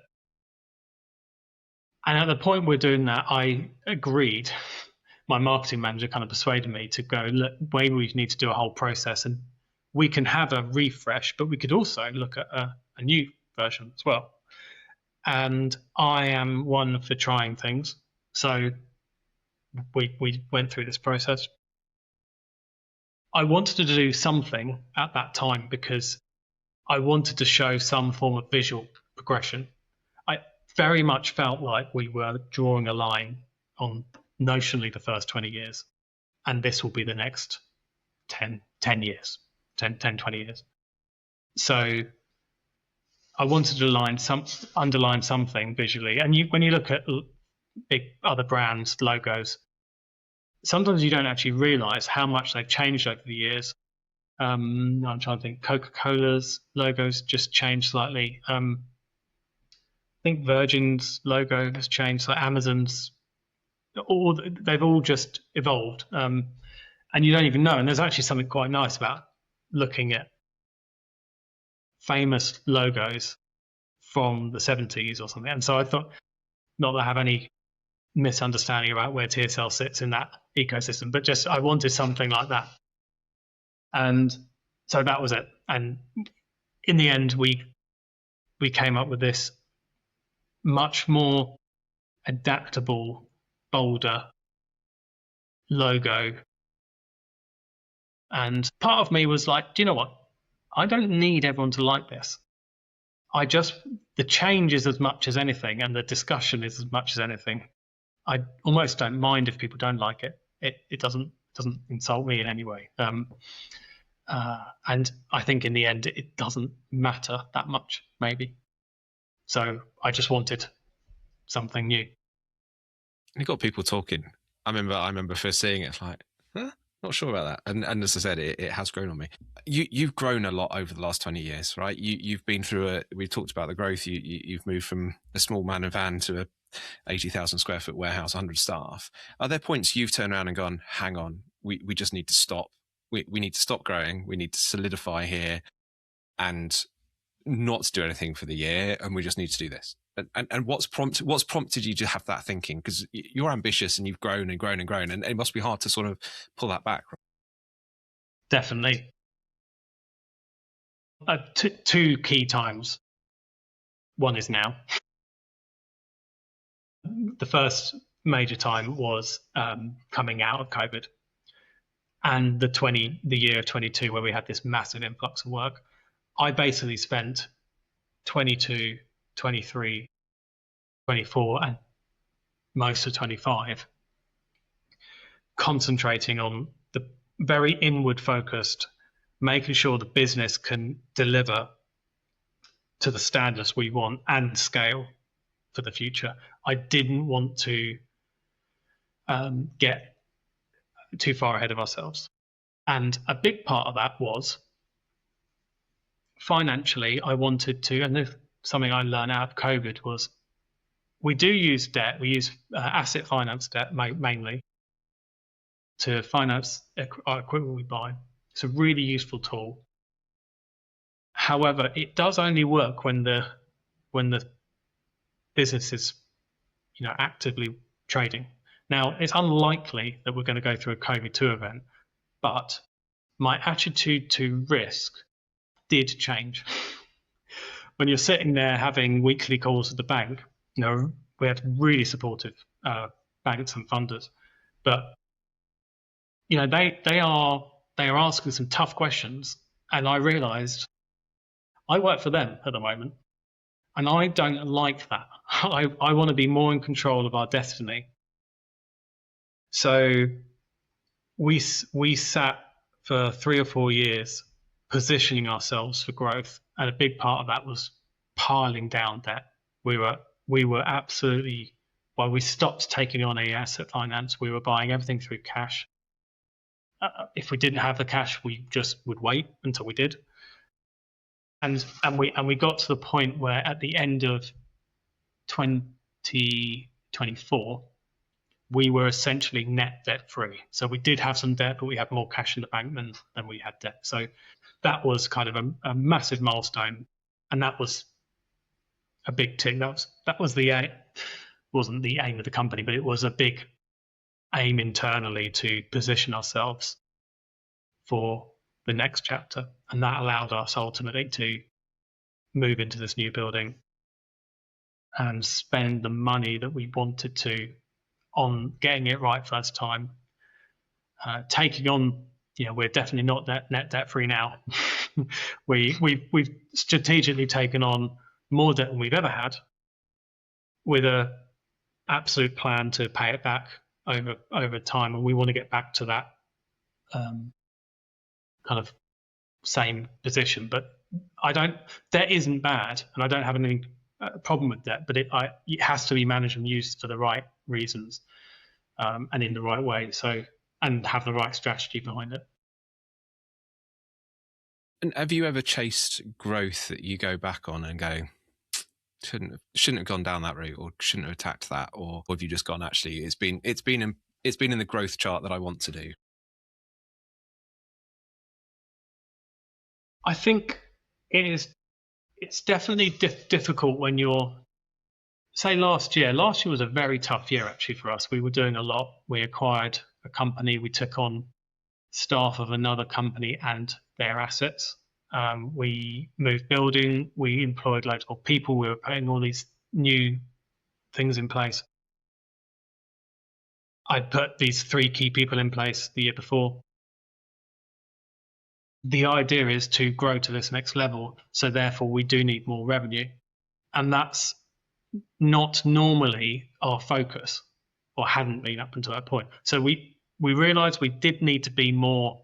Speaker 1: And at the point we're doing that, I agreed. My marketing manager kind of persuaded me to go, look, maybe we need to do a whole process, and we can have a refresh, but we could also look at a new version as well. And I am one for trying things. So we went through this process. I wanted to do something at that time because I wanted to show some form of visual progression. I very much felt like we were drawing a line on notionally the first 20 years, and this will be the next 10 years, 20 years. So I wanted to underline something visually. And when you look at big other brands, logos, sometimes you don't actually realize how much they've changed over the years. I'm trying to think. Coca-Cola's logos just changed slightly. I think Virgin's logo has changed. Like Amazon's, they've all just evolved, and you don't even know. And there's actually something quite nice about looking at famous logos from the 70s or something. And so I thought, not that I have any misunderstanding about where TSL sits in that ecosystem, but just I wanted something like that. And so that was it. And in the end, we came up with this much more adaptable, bolder logo. And part of me was like, do you know what? I don't need everyone to like this. The change is as much as anything, and the discussion is as much as anything. I almost don't mind if people don't like it. It doesn't insult me in any way. And I think in the end, it doesn't matter that much, maybe. So I just wanted something new.
Speaker 2: You got people talking. I remember first seeing it, like, not sure about that. And as I said, it has grown on me. You've grown a lot over the last 20 years, right? You've been through we talked about the growth. You've moved from a small man and van to a 80,000 square foot warehouse, 100 staff. Are there points you've turned around and gone, hang on, we just need to stop. We need to stop growing. We need to solidify here and not do anything for the year. And we just need to do this. And what's prompted you to have that thinking? Because you're ambitious and you've grown and grown and grown, and it must be hard to sort of pull that back.
Speaker 1: Definitely. Two key times. One is now. The first major time was coming out of COVID, and the year 22, where we had this massive influx of work. I basically spent 22, 23, 24, and most of 25 concentrating on the very inward focused, making sure the business can deliver to the standards we want and scale for the future. I didn't want to get too far ahead of ourselves. And a big part of that was financially, I wanted to, and something I learned out of COVID was we do use debt. We use asset finance debt mainly to finance our equipment we buy. It's a really useful tool. However, it does only work when the business is, actively trading. Now, it's unlikely that we're going to go through a COVID-2 event, but my attitude to risk did change. When you're sitting there having weekly calls with the bank, we had really supportive banks and funders, but they are asking some tough questions, and I realised I work for them at the moment, and I don't like that. I want to be more in control of our destiny. So we sat for 3 or 4 years positioning ourselves for growth, and a big part of that was piling down debt. We were absolutely, while we stopped taking on any asset finance, we were buying everything through cash. If we didn't have the cash, we just would wait until we did. And we got to the point where at the end of 2024, we were essentially net debt free. So we did have some debt, but we had more cash in the bank than we had debt. So that was kind of a massive milestone, and that was a big tick. That was wasn't the aim of the company, but it was a big aim internally to position ourselves for the next chapter, and that allowed us ultimately to move into this new building and spend the money that we wanted to on getting it right first time, taking on we're definitely not net debt free now. We've strategically taken on more debt than we've ever had, with a absolute plan to pay it back over time, and we want to get back to that kind of same position. But debt isn't bad, and I don't have any problem with debt, but it has to be managed and used for the right reasons, and in the right way. And have the right strategy behind it.
Speaker 2: And have you ever chased growth that you go back on and go, shouldn't have gone down that route, or shouldn't have attacked that, or have you just gone, actually, it's been in the growth chart that I want to do?
Speaker 1: I think it's definitely difficult when you're, say, last year was a very tough year actually for us. We were doing a lot. We acquired a company, we took on staff of another company and their assets. We moved building, we employed loads of people, we were putting all these new things in place. I put these 3 key people in place the year before. The idea is to grow to this next level, so therefore we do need more revenue. And that's not normally our focus, or hadn't been up until that point. So we realized we did need to be more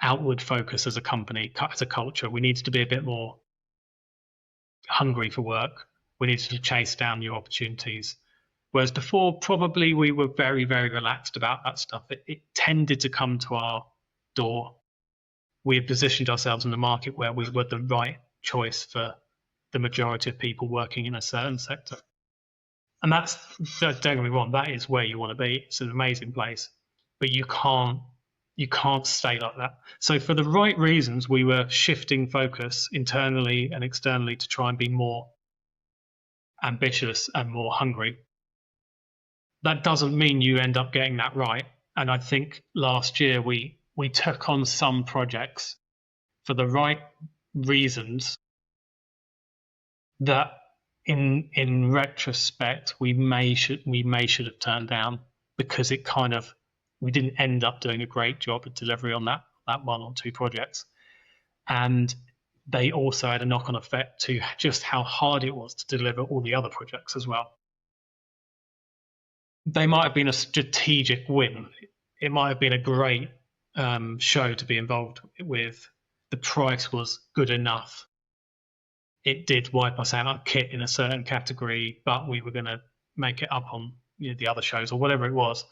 Speaker 1: outward focused as a company, as a culture. We needed to be a bit more hungry for work. We needed to chase down new opportunities. Whereas before, probably we were very, very relaxed about that stuff. It tended to come to our door. We had positioned ourselves in the market where we were the right choice for the majority of people working in a certain sector. And that's, don't get me wrong, that is where you want to be. It's an amazing place, but you can't stay like that. So for the right reasons, we were shifting focus internally and externally to try and be more ambitious and more hungry. That doesn't mean you end up getting that right. And I think last year we took on some projects for the right reasons that in retrospect we may should have turned down, because we didn't end up doing a great job of delivery on that 1 or 2 projects. And they also had a knock-on effect to just how hard it was to deliver all the other projects as well. They might have been a strategic win. It might have been a great show to be involved with. The price was good enough. It did wipe us out our kit in a certain category, but we were going to make it up on the other shows or whatever it was.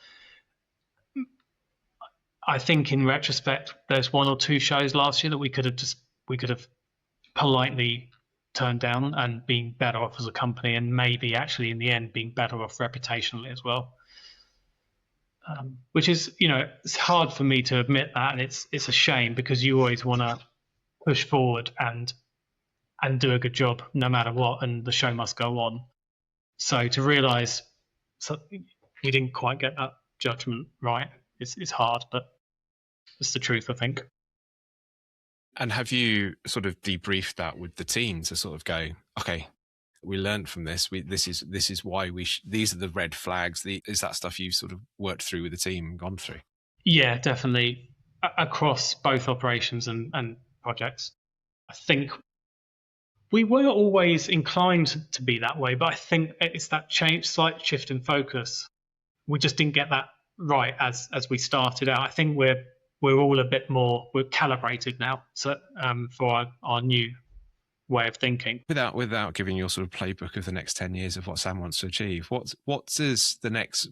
Speaker 1: I think in retrospect, there's 1 or 2 shows last year that we could have politely turned down and been better off as a company, and maybe actually in the end being better off reputationally as well. Which is, it's hard for me to admit that, and it's a shame, because you always want to push forward and do a good job no matter what, and the show must go on. So to realise we didn't quite get that judgment right, it's hard, but it's the truth, I think.
Speaker 2: And have you sort of debriefed that with the team to sort of go, okay, we learned from this. This is why these are the red flags. Is that stuff you've sort of worked through with the team and gone through?
Speaker 1: Yeah, definitely, across both operations and projects. I think we were always inclined to be that way, but I think it's that slight shift in focus. We just didn't get that right as we started out. I think we're all a bit more, we're calibrated now, so for our new way of thinking.
Speaker 2: Without giving your sort of playbook of the next 10 years of what Sam wants to achieve, what is the next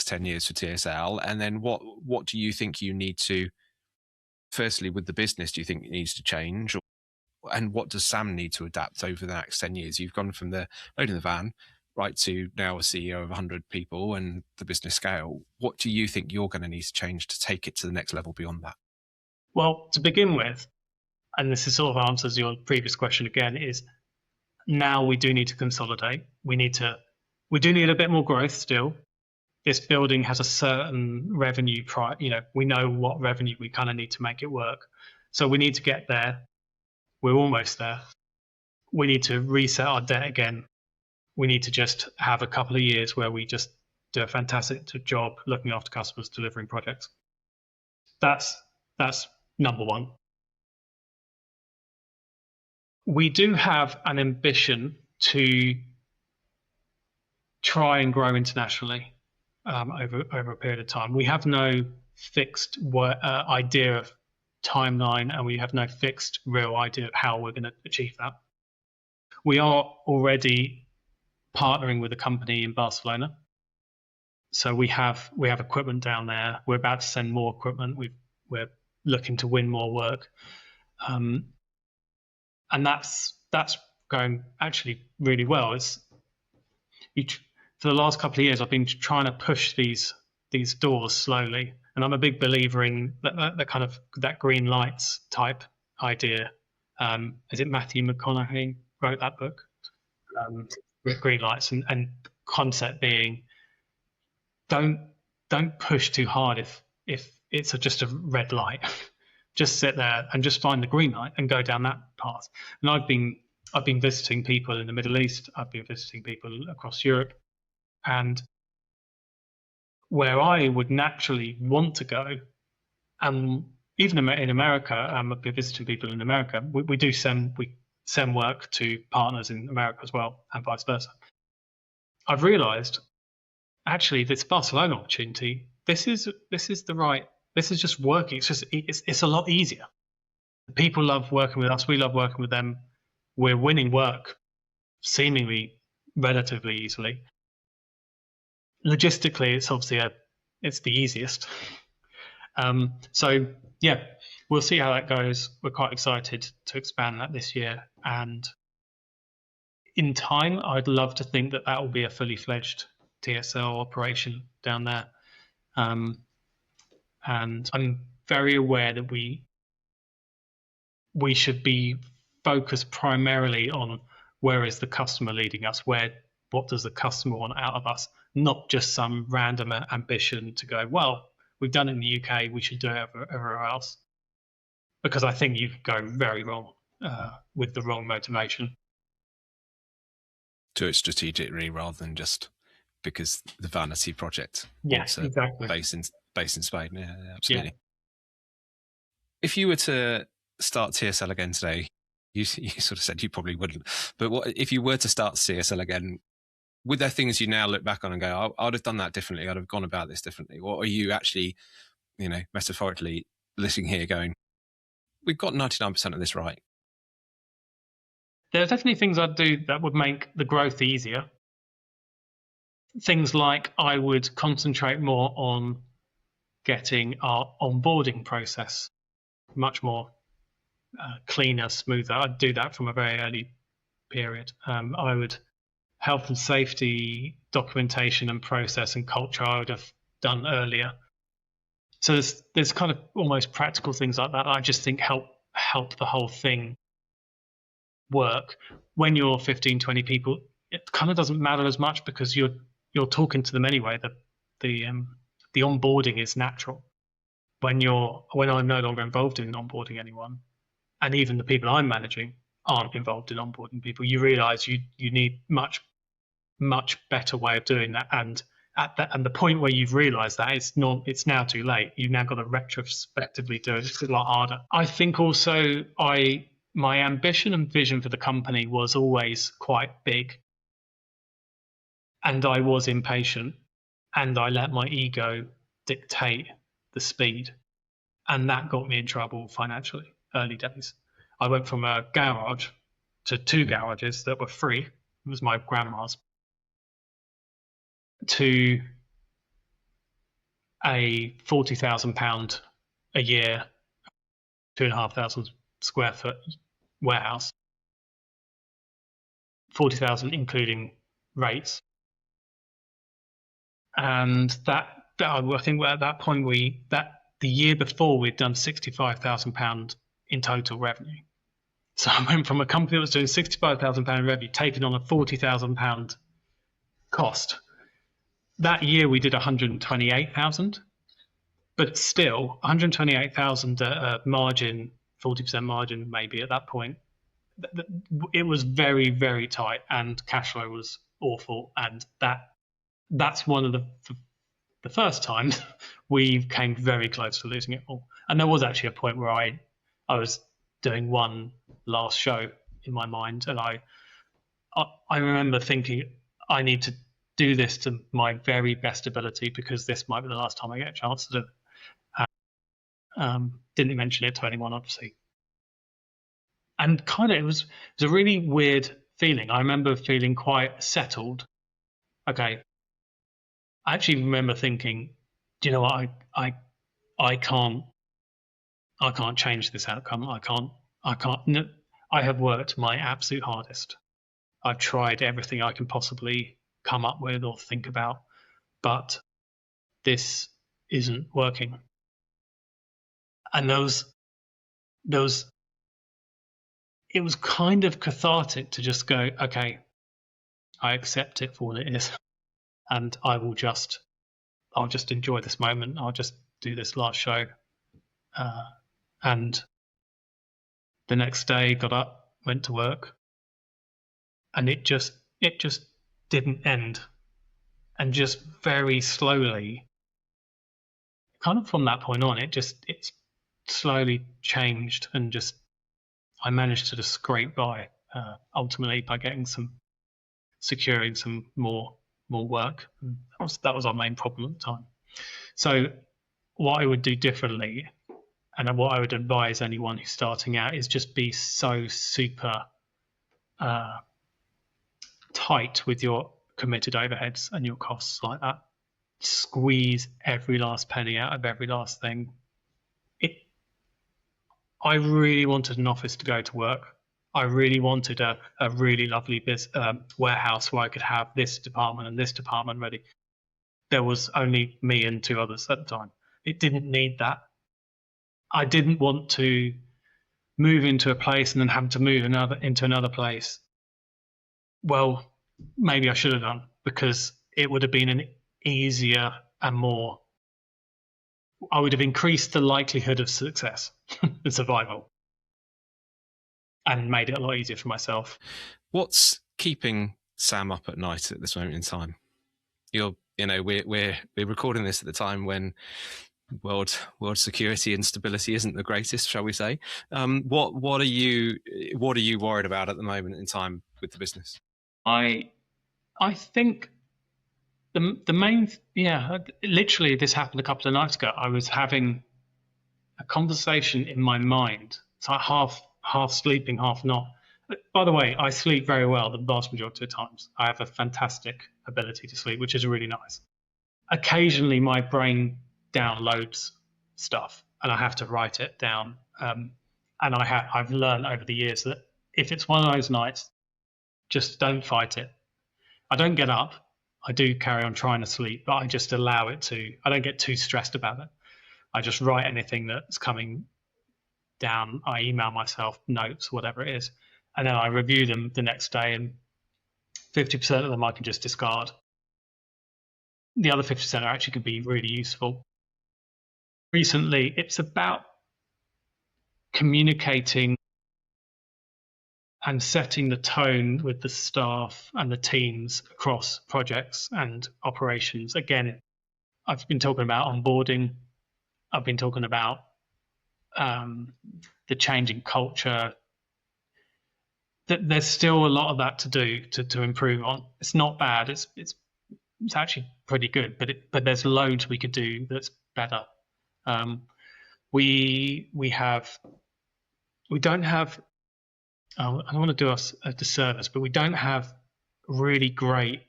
Speaker 2: 10 years for TSL, and then what do you think you need to, firstly with the business, do you think it needs to change, and what does Sam need to adapt over the next 10 years? You've gone from the loading the van right to now a CEO of 100 people and the business scale. What do you think you're going to need to change to take it to the next level beyond that?
Speaker 1: Well, to begin with, and this is sort of answers your previous question again, is now we do need to consolidate. We do need a bit more growth still. This building has a certain revenue price. We know what revenue we kind of need to make it work. So we need to get there. We're almost there. We need to reset our debt again. We need to just have a couple of years where we just do a fantastic job looking after customers, delivering projects. that's number one. We do have an ambition to try and grow internationally over a period of time. We have no fixed idea of timeline, and we have no fixed real idea of how we're going to achieve that. We are already partnering with a company in Barcelona, so we have equipment down there. We're about to send more equipment. We're looking to win more work, and that's going actually really well. For the last couple of years, I've been trying to push these doors slowly, and I'm a big believer in that kind of that green lights type idea. Is it Matthew McConaughey wrote that book, Green Lights, and concept being don't push too hard if it's just a red light. Just sit there and just find the green light and go down that path. And I've been visiting people in the Middle East. I've been visiting people across Europe, and where I would naturally want to go, and even in America, I've been visiting people in America. We send work to partners in America as well, and vice versa. I've realised actually this Barcelona opportunity. This is just working. It's a lot easier. People love working with us. We love working with them. We're winning work seemingly relatively easily. Logistically, it's obviously it's the easiest. So yeah, we'll see how that goes. We're quite excited to expand that this year, and in time, I'd love to think that will be a fully fledged TSL operation down there. And I'm very aware that we should be focused primarily on where is the customer leading us, what does the customer want out of us, not just some random ambition to go, well, we've done it in the UK, we should do it everywhere else. Because I think you could go very wrong with the wrong motivation.
Speaker 2: Do it strategically rather than just because the vanity project.
Speaker 1: Yes, exactly.
Speaker 2: Based in Spain. Yeah, absolutely. Yeah. If you were to start TSL again today, you sort of said you probably wouldn't, but if you were to start CSL again, would there things you now look back on and go, I would have done that differently, I'd have gone about this differently? Or are you actually, metaphorically listening here going, we've got 99% of this right?
Speaker 1: There are definitely things I'd do that would make the growth easier. Things like I would concentrate more on getting our onboarding process much more cleaner, smoother. I'd do that from a very early period. I would health and safety documentation and process and culture I would have done earlier. So there's kind of almost practical things like that I just think help the whole thing work. When you're 15, 20 people, it kind of doesn't matter as much because you're talking to them anyway. The onboarding is natural. When I'm no longer involved in onboarding anyone, and even the people I'm managing aren't involved in onboarding people, you realize you need much better way of doing that. And and the point where you've realized that it's now too late. You've now got to retrospectively do it. It's a lot harder. I think also my ambition and vision for the company was always quite big, and I was impatient, and I let my ego dictate the speed, and that got me in trouble financially early days. I went from a garage to 2 garages that were free. It was my grandma's, to a £40,000 a year, 2,500 square foot warehouse, 40,000 including rates, and that I think at that point the year before we'd done £65,000 in total revenue. So I went from a company that was doing £65,000 revenue, taking on a £40,000 cost. That year we did 128,000, but still 128,000 margin, 40% margin maybe at that point. It was very, very tight, and cash flow was awful. And that's one of the first time, we came very close to losing it all. And there was actually a point where I was doing one last show in my mind, and I remember thinking, I need to do this to my very best ability because this might be the last time I get a chance to do it. Didn't mention it to anyone, obviously. And kind of, it was a really weird feeling. I remember feeling quite settled. Okay. I actually remember thinking, do you know what? I can't change this outcome. I can't. No, I have worked my absolute hardest. I've tried everything I can possibly come up with or think about, but this isn't working. And it was kind of cathartic to just go, okay, I accept it for what it is, and I'll just enjoy this moment. I'll just do this last show, and the next day got up, went to work, and it just didn't end, and just very slowly, kind of from that point on, it slowly changed, and just I managed to just scrape by, ultimately by securing some more work. And that was our main problem at the time. So what I would do differently, and what I would advise anyone who's starting out, is just be so super tight with your committed overheads and your costs like that. Squeeze every last penny out of every last thing. I really wanted an office to go to work. I really wanted a really lovely warehouse where I could have this department and this department ready. There was only me and two others at the time. It didn't need that. I didn't want to move into a place and then have to move into another place. Well, maybe I should have done, because it would have been an easier and more. I would have increased the likelihood of success and survival, and made it a lot easier for myself.
Speaker 2: What's keeping Sam up at night at this moment in time? We're recording this at the time when world security and stability isn't the greatest, shall we say? What are you worried about at the moment in time with the business?
Speaker 1: I think the main, literally this happened a couple of nights ago. I was having a conversation in my mind. It's like half sleeping, half not. By the way, I sleep very well the vast majority of times. I have a fantastic ability to sleep, which is really nice. Occasionally my brain downloads stuff and I have to write it down. And I've learned over the years that if it's one of those nights, just don't fight it. I don't get up. I do carry on trying to sleep, but I just allow it to. I don't get too stressed about it. I just write anything that's coming down. I email myself notes, whatever it is, and then I review them the next day, and 50% of them I can just discard. The other 50% are actually can be really useful. Recently, it's about communicating and setting the tone with the staff and the teams across projects and operations. Again, I've been talking about onboarding. I've been talking about the changing culture. There's still a lot of that to do to improve on. It's not bad. It's actually pretty good, but there's loads we could do that's better. We don't have. I don't want to do us a disservice, but we don't have really great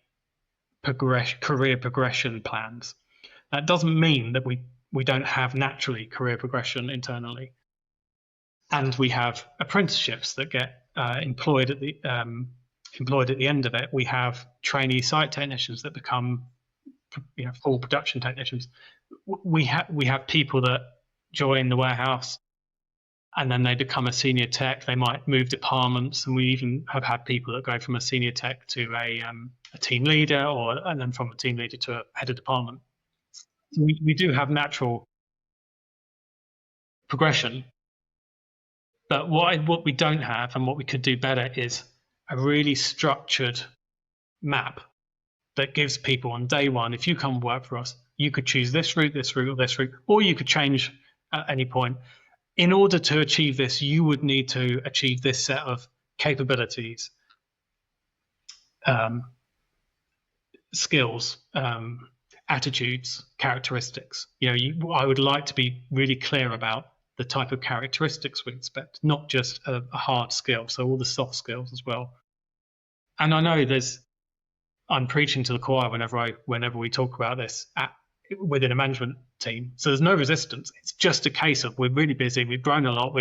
Speaker 1: career progression plans. That doesn't mean that we don't have naturally career progression internally, and we have apprenticeships that get employed at the end of it. We have trainee site technicians that become full production technicians. We have people that join the warehouse and then they become a senior tech. They might move departments, and we even have had people that go from a senior tech to a team leader, and then from a team leader to a head of department. So we do have natural progression, but what we don't have, and what we could do better, is a really structured map that gives people on day one, if you come work for us, you could choose this route, this route, or this route, or you could change at any point. In order to achieve this, you would need to achieve this set of capabilities, um, skills, attitudes, characteristics. I would like to be really clear about the type of characteristics we expect, not just a hard skill. So all the soft skills as well. And I know I'm preaching to the choir whenever we talk about this within a management team. So there's no resistance. It's just a case of we're really busy. We've grown a lot.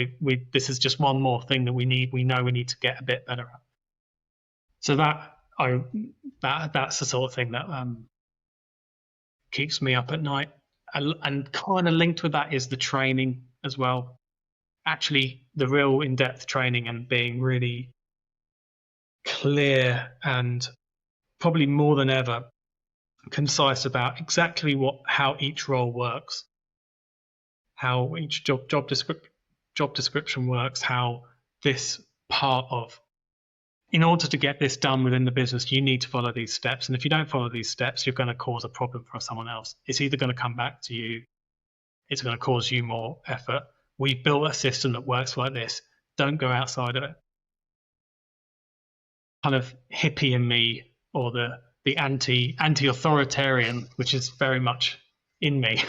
Speaker 1: This is just one more thing that we know we need to get a bit better at. So that's the sort of thing that keeps me up at night. And kind of linked with that is the training as well. Actually, the real in-depth training and being really clear and probably more than ever concise about exactly how each role works, how each job description works, how this part of, in order to get this done within the business, you need to follow these steps. And if you don't follow these steps, you're going to cause a problem for someone else. It's either going to come back to you, it's going to cause you more effort. We've built a system that works like this. Don't go outside of it. Kind of hippie in me, or the anti-authoritarian, which is very much in me.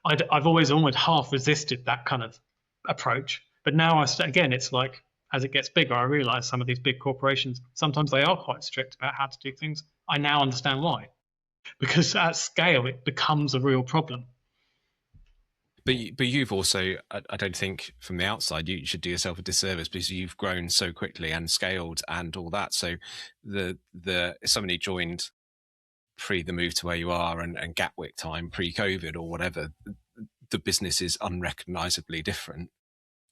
Speaker 1: I've always almost half resisted that kind of approach. But now again, it's like, as it gets bigger, I realize some of these big corporations, sometimes they are quite strict about how to do things. I now understand why. Because at scale, it becomes a real problem.
Speaker 2: But you've also, I don't think from the outside, you should do yourself a disservice because you've grown so quickly and scaled and all that. So if somebody joined pre the move to where you are and Gatwick time, pre-COVID or whatever, the business is unrecognisably different.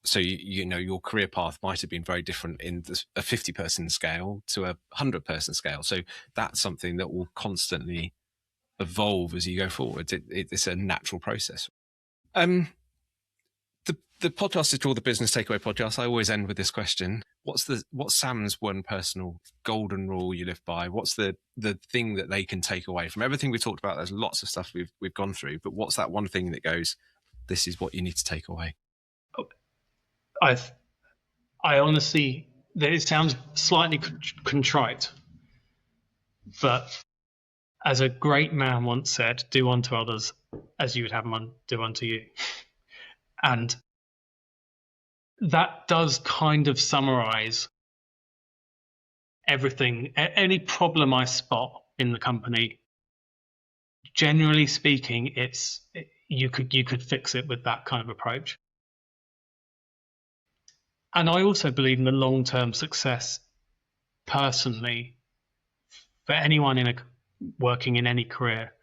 Speaker 2: So your career path might have been very different in a 50-person scale to a 100-person scale. So that's something that will constantly evolve as you go forward. It's a natural process. The podcast is called the Business Takeaway Podcast. I always end with this question: What's Sam's one personal golden rule you live by? What's the thing that they can take away from everything we talked about? There's lots of stuff we've gone through, but what's that one thing that goes, this is what you need to take away?
Speaker 1: I honestly, it sounds slightly contrite, but as a great man once said, do unto others as you would have them do unto you. And that does kind of summarize everything. Any problem I spot in the company, generally speaking, you could fix it with that kind of approach. And I also believe in the long-term success, personally, for anyone working in any career.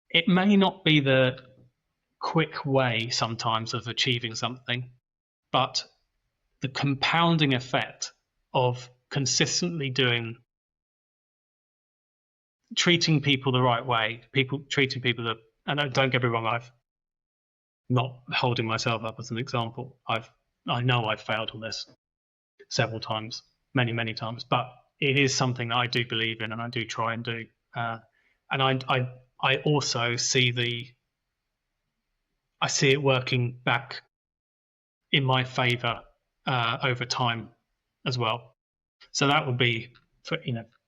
Speaker 1: It may not be the quick way sometimes of achieving something, but the compounding effect of consistently treating people the right way, and don't get me wrong, I've not holding myself up as an example. I know I've failed on this several times, many times, but it is something that I do believe in and I do try and do. And I also see it working back in my favor over time as well. So that would be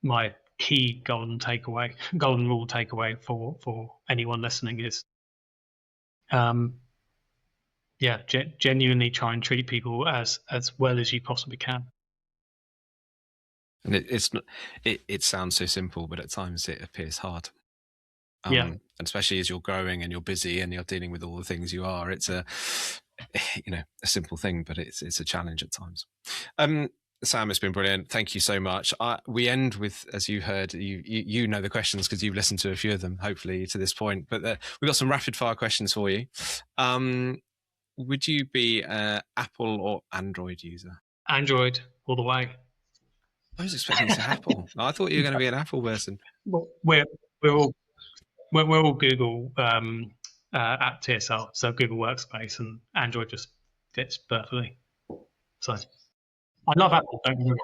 Speaker 1: my key golden rule takeaway for anyone listening is genuinely try and treat people as well as you possibly can.
Speaker 2: And it sounds so simple, but at times it appears hard. And especially as you're growing and you're busy and you're dealing with all the things you are, it's a simple thing, but it's a challenge at times. Sam, it's been brilliant. Thank you so much. We end with, as you heard, you know the questions because you've listened to a few of them, hopefully, to this point. But we've got some rapid fire questions for you. Would you be an Apple or Android user?
Speaker 1: Android all the way.
Speaker 2: I was expecting you to say Apple. I thought you were going to be an Apple person.
Speaker 1: Well, we're all Google at TSL, so Google Workspace, and Android just fits perfectly. So I love Apple. Don't get me wrong.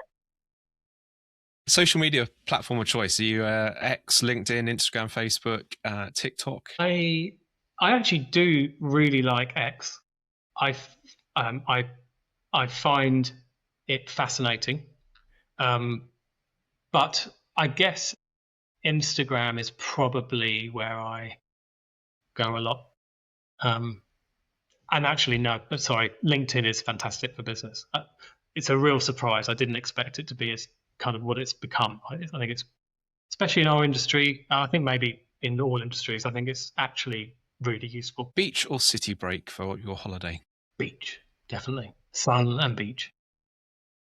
Speaker 2: Social media platform of choice? Are you X, LinkedIn, Instagram, Facebook, TikTok?
Speaker 1: I actually do really like X. I um, I I find it fascinating, but I guess Instagram is probably where I go a lot. Um, and actually, no, sorry, LinkedIn is fantastic for business. It's a real surprise. I didn't expect it to be as kind of what it's become. I think it's, especially in our industry, I think maybe in all industries, I think it's actually really useful.
Speaker 2: Beach or city break for your holiday?
Speaker 1: Beach, definitely. Sun and beach.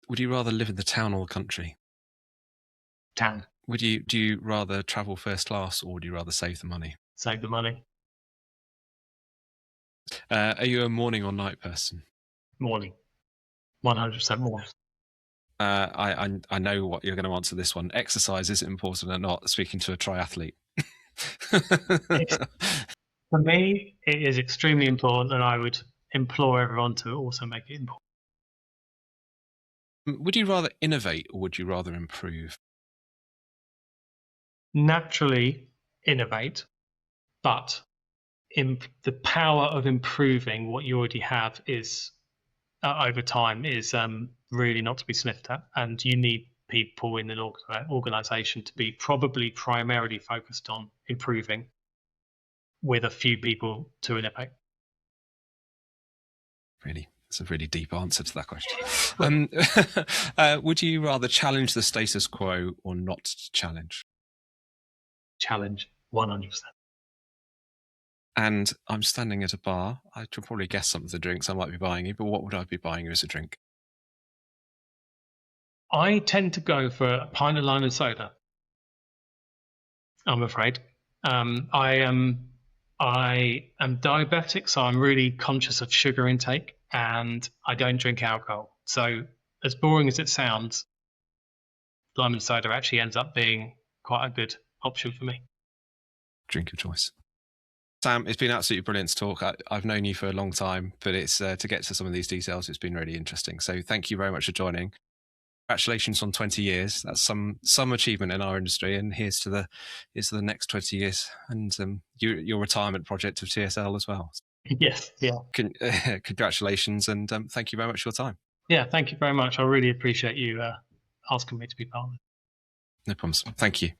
Speaker 2: Would you rather live in the town or the country?
Speaker 1: Town.
Speaker 2: Do you rather travel first class or would you rather save the money?
Speaker 1: Save the money.
Speaker 2: Are you a morning or night person?
Speaker 1: Morning. 100% morning.
Speaker 2: I know what you're going to answer this one. Exercise is important or not, speaking to a triathlete.
Speaker 1: For me, it is extremely important, and I would implore everyone to also make it important.
Speaker 2: Would you rather innovate or would you rather improve?
Speaker 1: Naturally innovate, but the power of improving what you already have is over time is really not to be sniffed at, and you need people in an organization to be probably primarily focused on improving with a few people to innovate.
Speaker 2: Really, it's a really deep answer to that question. Would you rather challenge the status quo or not challenge?
Speaker 1: Challenge 100%.
Speaker 2: And I'm standing at a bar. I could probably guess some of the drinks I might be buying you, but what would I be buying you as a drink?
Speaker 1: I tend to go for a pint of lime and soda. I'm afraid. I am diabetic, so I'm really conscious of sugar intake, and I don't drink alcohol. So, as boring as it sounds, lime and soda actually ends up being quite a good option for me.
Speaker 2: Drink of choice. Sam, it's been absolutely brilliant to talk. I've known you for a long time, but it's to get to some of these details, it's been really interesting. So thank you very much for joining. Congratulations on 20 years. That's some achievement in our industry, and here's to the next 20 years and your retirement project of TSL as well.
Speaker 1: Yes, yeah.
Speaker 2: Congratulations, and thank you very much for your time.
Speaker 1: Yeah, thank you very much. I really appreciate you asking me to be part of it.
Speaker 2: No problems. Thank you.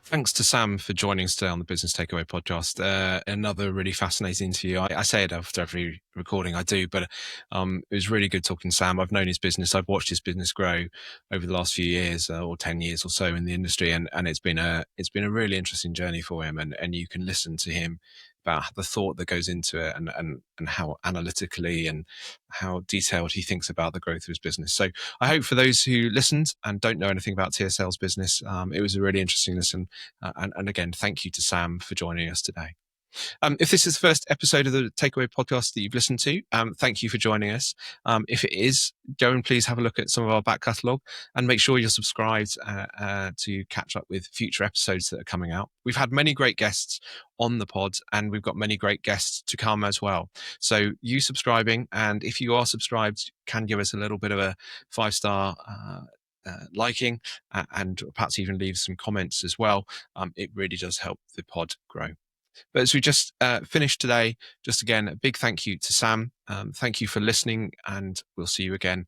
Speaker 2: Thanks to Sam for joining us today on the Business Takeaway podcast. Another really fascinating interview. I say it after every recording, I do, but it was really good talking to Sam. I've known his business. I've watched his business grow over the last few years, or 10 years or so in the industry, and it's been a really interesting journey for him. And you can listen to him about the thought that goes into it, and how analytically and how detailed he thinks about the growth of his business. So I hope for those who listened and don't know anything about TSL's business, it was a really interesting listen. And again, thank you to Sam for joining us today. If this is the first episode of the Takeaway podcast that you've listened to, thank you for joining us. If it is, go and please have a look at some of our back catalogue and make sure you're subscribed to catch up with future episodes that are coming out. We've had many great guests on the pod, and we've got many great guests to come as well. So you subscribing, and if you are subscribed, can give us a little bit of a 5-star liking, and perhaps even leave some comments as well. It really does help the pod grow. But as we just finished today, just again, a big thank you to Sam. Thank you for listening, and we'll see you again